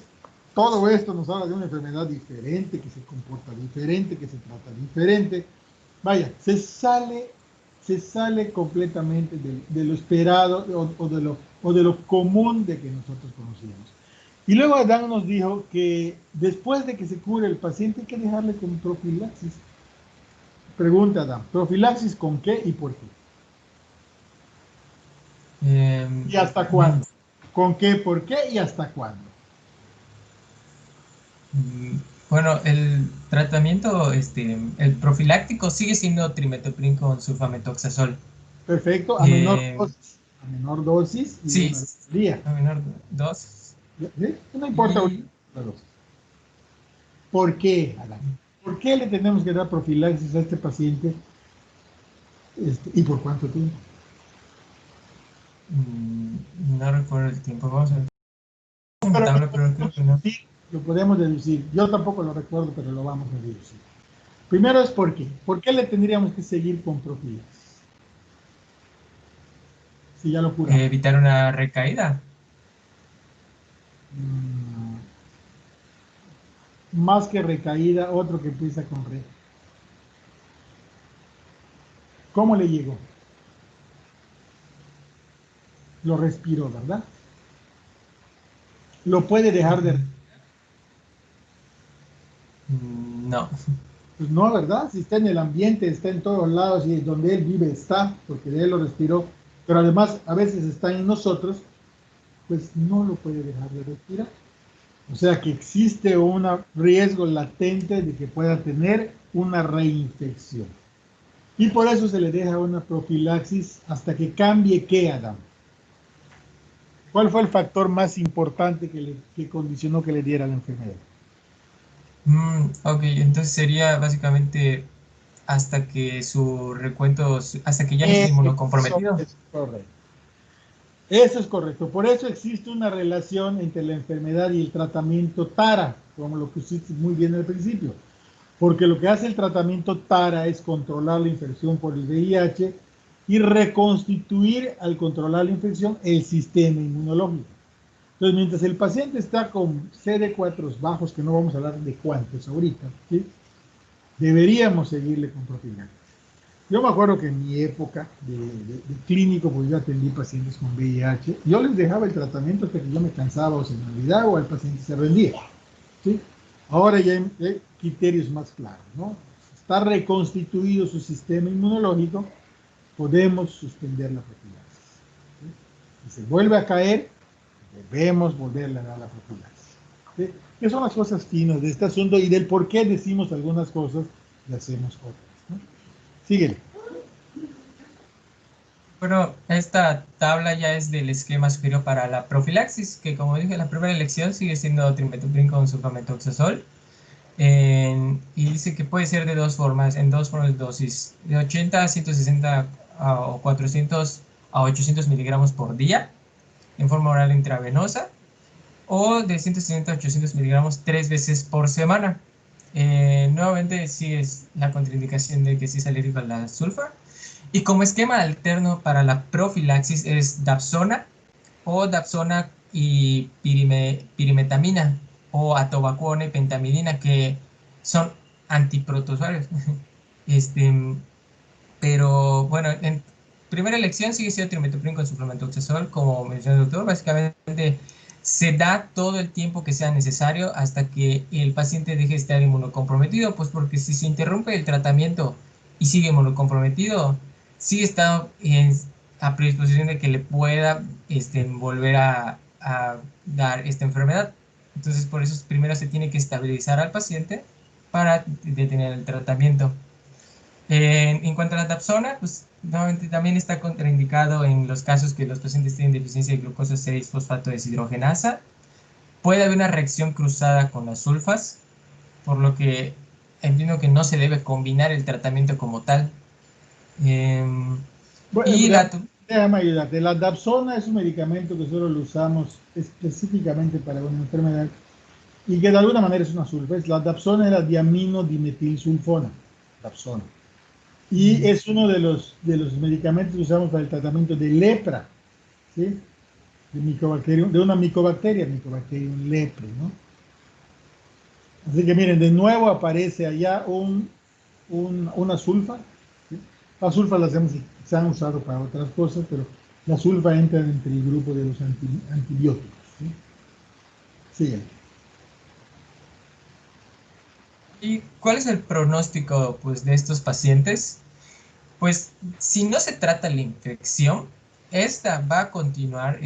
todo esto nos habla de una enfermedad diferente, que se comporta diferente, que se trata diferente. Vaya, se sale completamente de lo esperado o de lo común de que nosotros conocíamos. Y luego Adán nos dijo que después de que se cure el paciente hay que dejarle con profilaxis. Pregunta Adán, ¿profilaxis con qué y por qué? ¿Y hasta cuándo? ¿Con qué, por qué y hasta cuándo? Bueno, el tratamiento, el profiláctico sigue siendo trimethoprim con sulfamethoxazol. Perfecto, a menor dosis y sí, día. A menor dosis. ¿Sí? No importa la dosis. ¿Por qué, Adán? ¿Por qué le tenemos que dar profilaxis a este paciente? ¿Y por cuánto tiempo? No recuerdo el tiempo, vamos a ver. Pero creo que no. Sí, lo podemos deducir. Yo tampoco lo recuerdo, pero lo vamos a deducir. Primero es ¿por qué? ¿Por qué le tendríamos que seguir con profilaxis? Si ya lo curamos. Evitar una recaída. Más que recaída, otro que empieza con re. ¿Cómo le llegó? Lo respiró, ¿verdad? ¿Lo puede dejar de respirar? No. Pues no, ¿verdad? Si está en el ambiente, está en todos lados y donde él vive está, porque de él lo respiró, pero además a veces está en nosotros, pues no lo puede dejar de respirar. O sea que existe un riesgo latente de que pueda tener una reinfección. Y por eso se le deja una profilaxis hasta que cambie ¿qué, Adam? ¿Cuál fue el factor más importante que condicionó que le diera la enfermedad? Ok, entonces sería básicamente hasta que su recuento, hasta que ya no esté inmunocomprometido. Eso es correcto. Eso es correcto. Por eso existe una relación entre la enfermedad y el tratamiento TARA, como lo pusiste muy bien al principio. Porque lo que hace el tratamiento TARA es controlar la infección por el VIH y reconstituir, al controlar la infección, el sistema inmunológico. Entonces, mientras el paciente está con CD4 bajos, que no vamos a hablar de cuántos ahorita, ¿sí? Deberíamos seguirle con profilaxis. Yo me acuerdo que en mi época de clínico, pues yo atendí pacientes con VIH, yo les dejaba el tratamiento hasta que yo me cansaba o se me olvidaba o el paciente se rendía, ¿sí? Ahora ya hay criterios más claros, ¿no? está reconstituido su sistema inmunológico, podemos suspender la profilaxis. ¿Sí? Si se vuelve a caer, debemos volverle a dar la profilaxis. ¿Sí? ¿Qué son las cosas finas de este asunto y del por qué decimos algunas cosas y hacemos otras? ¿No? Síguele. Bueno, esta tabla ya es del esquema sugerido para la profilaxis, que como dije, la primera elección sigue siendo trimethoprim con sulfamethoxazol. Y dice que puede ser de dos formas, en dos formas de dosis, de 80 a 160 o 400 a 800 miligramos por día, en forma oral intravenosa, o de 160 a 800 miligramos 3 veces por semana. Nuevamente sí es la contraindicación de que sí es alérgico a la sulfa. Y como esquema alterno para la profilaxis es dapsona o dapsona y pirimetamina o atovaquona y pentamidina, que son antiprotozoarios. Pero bueno, en primera elección sigue siendo trimethoprim con sulfamethoxazol, como mencionó el doctor. Básicamente se da todo el tiempo que sea necesario hasta que el paciente deje de estar inmunocomprometido, pues porque si se interrumpe el tratamiento y sigue inmunocomprometido, sigue estando a predisposición de que le pueda volver a dar esta enfermedad. Entonces, por eso primero se tiene que estabilizar al paciente para detener el tratamiento. En cuanto a la dapsona, pues nuevamente también está contraindicado en los casos que los pacientes tienen deficiencia de glucosa 6-fosfato deshidrogenasa. Puede haber una reacción cruzada con las sulfas, por lo que entiendo que no se debe combinar el tratamiento como tal. Déjame ayudarte. La dapsona es un medicamento que solo lo usamos específicamente para una enfermedad y que de alguna manera es una sulfa. La dapsona era diamino-dimetilsulfona, dapsona. Y es uno de los medicamentos que usamos para el tratamiento de lepra, ¿sí? De una micobacteria, Mycobacterium lepre, ¿no? Así que miren, de nuevo aparece allá una sulfa. ¿Sí? Las sulfas se han usado para otras cosas, pero la sulfa entra entre el grupo de los antibióticos. ¿Sí? Sigue. ¿Y cuál es el pronóstico, pues, de estos pacientes? Pues, si no se trata la infección, esta va a continuar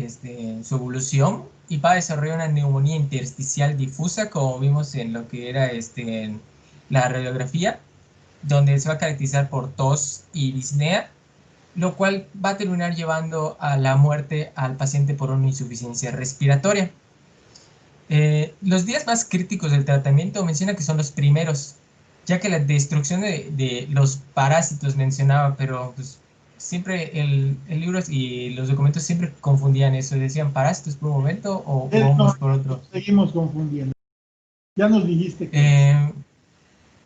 su evolución y va a desarrollar una neumonía intersticial difusa, como vimos en lo que era en la radiografía, donde se va a caracterizar por tos y disnea, lo cual va a terminar llevando a la muerte al paciente por una insuficiencia respiratoria. Los días más críticos del tratamiento menciona que son los primeros, ya que la destrucción de los parásitos mencionaba, pero pues, siempre el libro y los documentos siempre confundían eso, decían parásitos por un momento o hongos por otro. Seguimos confundiendo. Ya nos dijiste que...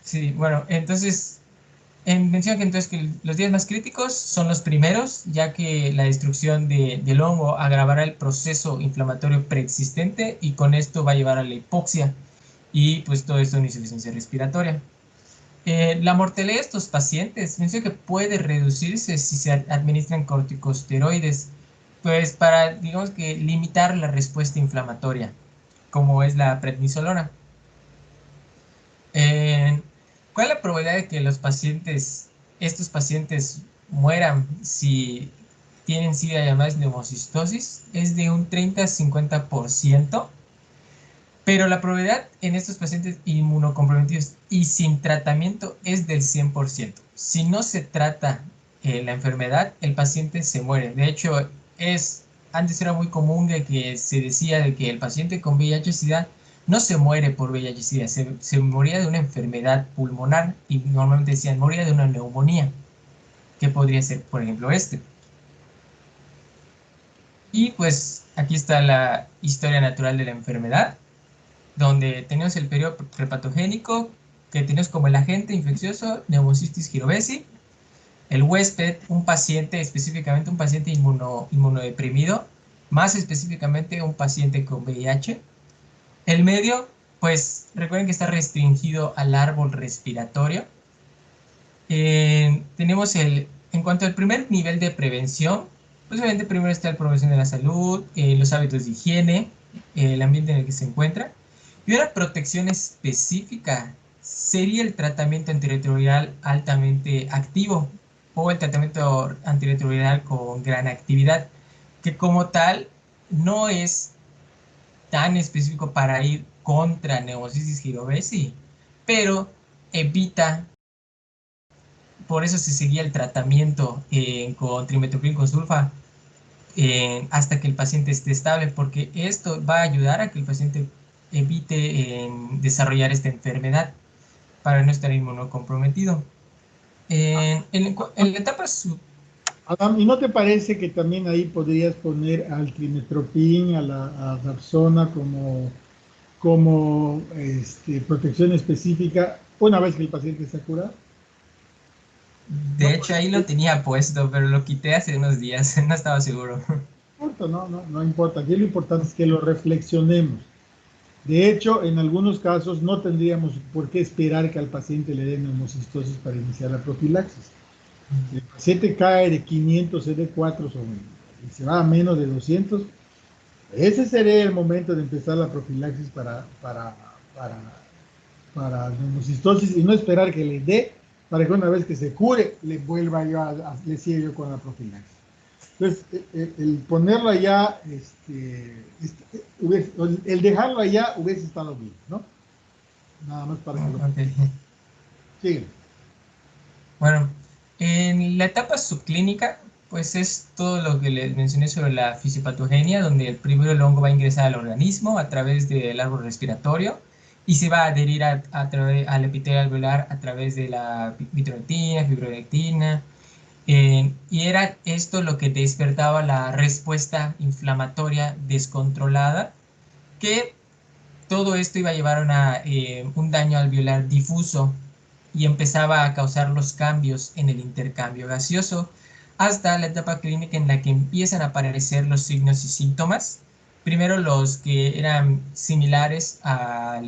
Sí, bueno, entonces menciona que entonces que los días más críticos son los primeros, ya que la destrucción del hongo agravará el proceso inflamatorio preexistente y con esto va a llevar a la hipoxia y pues todo esto en insuficiencia respiratoria. La mortalidad de estos pacientes menciona que puede reducirse si se administran corticosteroides, pues para, digamos que, limitar la respuesta inflamatoria, como es la prednisolona. ¿Cuál es la probabilidad de que estos pacientes mueran si tienen SIDA llamada neumocistosis? Es de un 30-50%, pero la probabilidad en estos pacientes inmunocomprometidos y sin tratamiento es del 100%. Si no se trata la enfermedad, el paciente se muere. De hecho, antes era muy común de que se decía de que el paciente con VIH-Sida no se muere por VIH-Sida, se moría de una enfermedad pulmonar y normalmente decían moría de una neumonía, que podría ser, por ejemplo, Y pues aquí está la historia natural de la enfermedad, donde tenemos el periodo prepatogénico, que tenemos como el agente infeccioso Pneumocystis jirovecii, el huésped, específicamente un paciente inmunodeprimido, más específicamente un paciente con VIH. El medio, pues recuerden que está restringido al árbol respiratorio. Tenemos en cuanto al primer nivel de prevención, pues obviamente primero está la promoción de la salud, los hábitos de higiene, el ambiente en el que se encuentra, y una protección específica sería el tratamiento antirretroviral altamente activo o el tratamiento antirretroviral con gran actividad, que como tal no es tan específico para ir contra Pneumocystis jirovesi, pero evita, por eso se seguía el tratamiento con trimethoprim con sulfa hasta que el paciente esté estable, porque esto va a ayudar a que el paciente evite desarrollar esta enfermedad para no estar inmunocomprometido. En la etapa Adam, ¿y no te parece que también ahí podrías poner al trimethoprim, a Dapsona como protección específica una vez que el paciente se ha curado? de hecho ahí lo tenía puesto, pero lo quité hace unos días, no estaba seguro. No importa. Aquí lo importante es que lo reflexionemos. De hecho, en algunos casos no tendríamos por qué esperar que al paciente le den neumocistosis para iniciar la profilaxis. Si el paciente cae de 500 CD4 y se va a menos de 200, ese sería el momento de empezar la profilaxis para neumocistosis y no esperar que le dé para que una vez que se cure le vuelva yo le siga yo con la profilaxis. Entonces, el ponerlo allá, el dejarlo allá hubiese estado bien, ¿no? Nada más para que lo... Okay. Sigue. Bueno, en la etapa subclínica, pues es todo lo que les mencioné sobre la fisiopatogenia, donde primero el hongo va a ingresar al organismo a través del árbol respiratorio y se va a adherir al epitelio alveolar a través de la mitrionetina, fibronectina, y era esto lo que despertaba la respuesta inflamatoria descontrolada, que todo esto iba a llevar a un daño alveolar difuso y empezaba a causar los cambios en el intercambio gaseoso hasta la etapa clínica en la que empiezan a aparecer los signos y síntomas. Primero los que eran similares a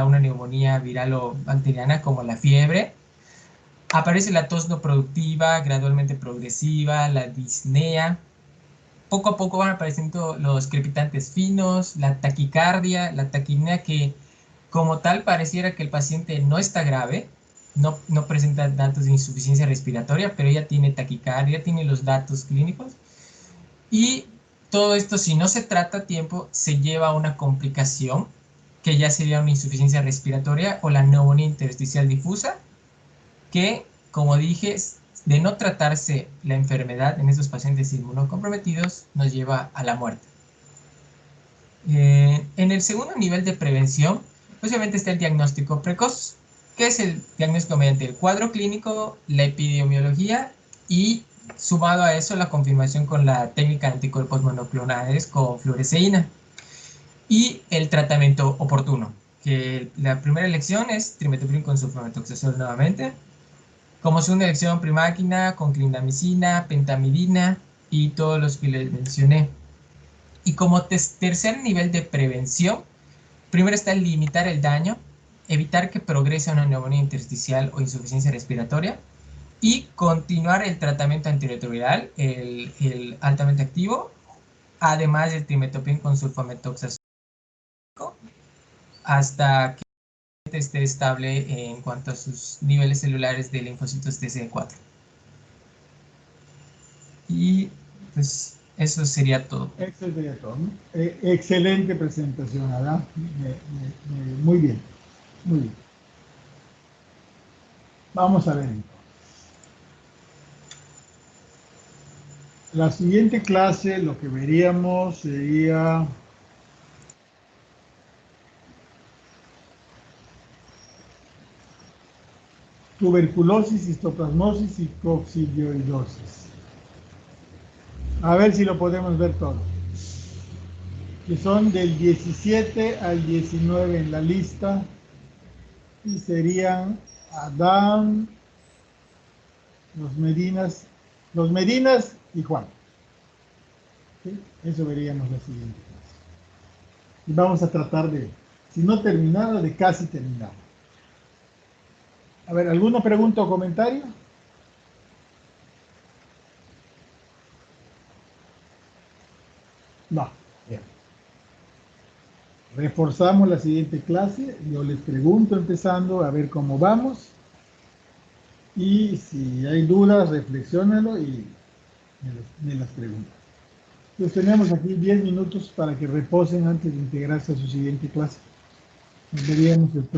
una neumonía viral o bacteriana como la fiebre. Aparece la tos no productiva, gradualmente progresiva, la disnea. Poco a poco van apareciendo los crepitantes finos, la taquicardia, la taquipnea, que como tal pareciera que el paciente no está grave, no presenta datos de insuficiencia respiratoria, pero ya tiene taquicardia, tiene los datos clínicos. Y todo esto, si no se trata a tiempo, se lleva a una complicación, que ya sería una insuficiencia respiratoria o la neumonía intersticial difusa, que, como dije, de no tratarse la enfermedad en estos pacientes inmunocomprometidos, nos lleva a la muerte. En el segundo nivel de prevención, obviamente está el diagnóstico precoz, que es el diagnóstico mediante el cuadro clínico, la epidemiología y sumado a eso la confirmación con la técnica de anticuerpos monoclonales con fluoresceína y el tratamiento oportuno, que la primera elección es trimethoprim con sulfametoxazol nuevamente. Como segunda elección, primáquina con clindamicina, pentamidina y todos los que les mencioné. Y como tercer nivel de prevención, primero está limitar el daño, evitar que progrese a una neumonía intersticial o insuficiencia respiratoria y continuar el tratamiento antirretroviral, el altamente activo, además del trimethoprim con sulfametoxazol hasta que esté estable en cuanto a sus niveles celulares de linfocitos TCD4. Y pues eso sería todo. Eso sería todo, ¿no? Excelente presentación, Adam. Muy bien, muy bien. Vamos a ver entonces. La siguiente clase lo que veríamos sería tuberculosis, histoplasmosis y coccidioidosis. A ver si lo podemos ver todo. Que son del 17 al 19 en la lista. Y serían Adán, los Medinas y Juan. ¿Sí? Eso veríamos la siguiente clase. Y vamos a tratar de, si no terminado, de casi terminado. A ver, ¿alguna pregunta o comentario? No. Bien. Reforzamos la siguiente clase. Yo les pregunto empezando a ver cómo vamos. Y si hay dudas, reflexionalo y me las preguntan. Entonces tenemos aquí 10 minutos para que reposen antes de integrarse a su siguiente clase. Nos veríamos el próximo.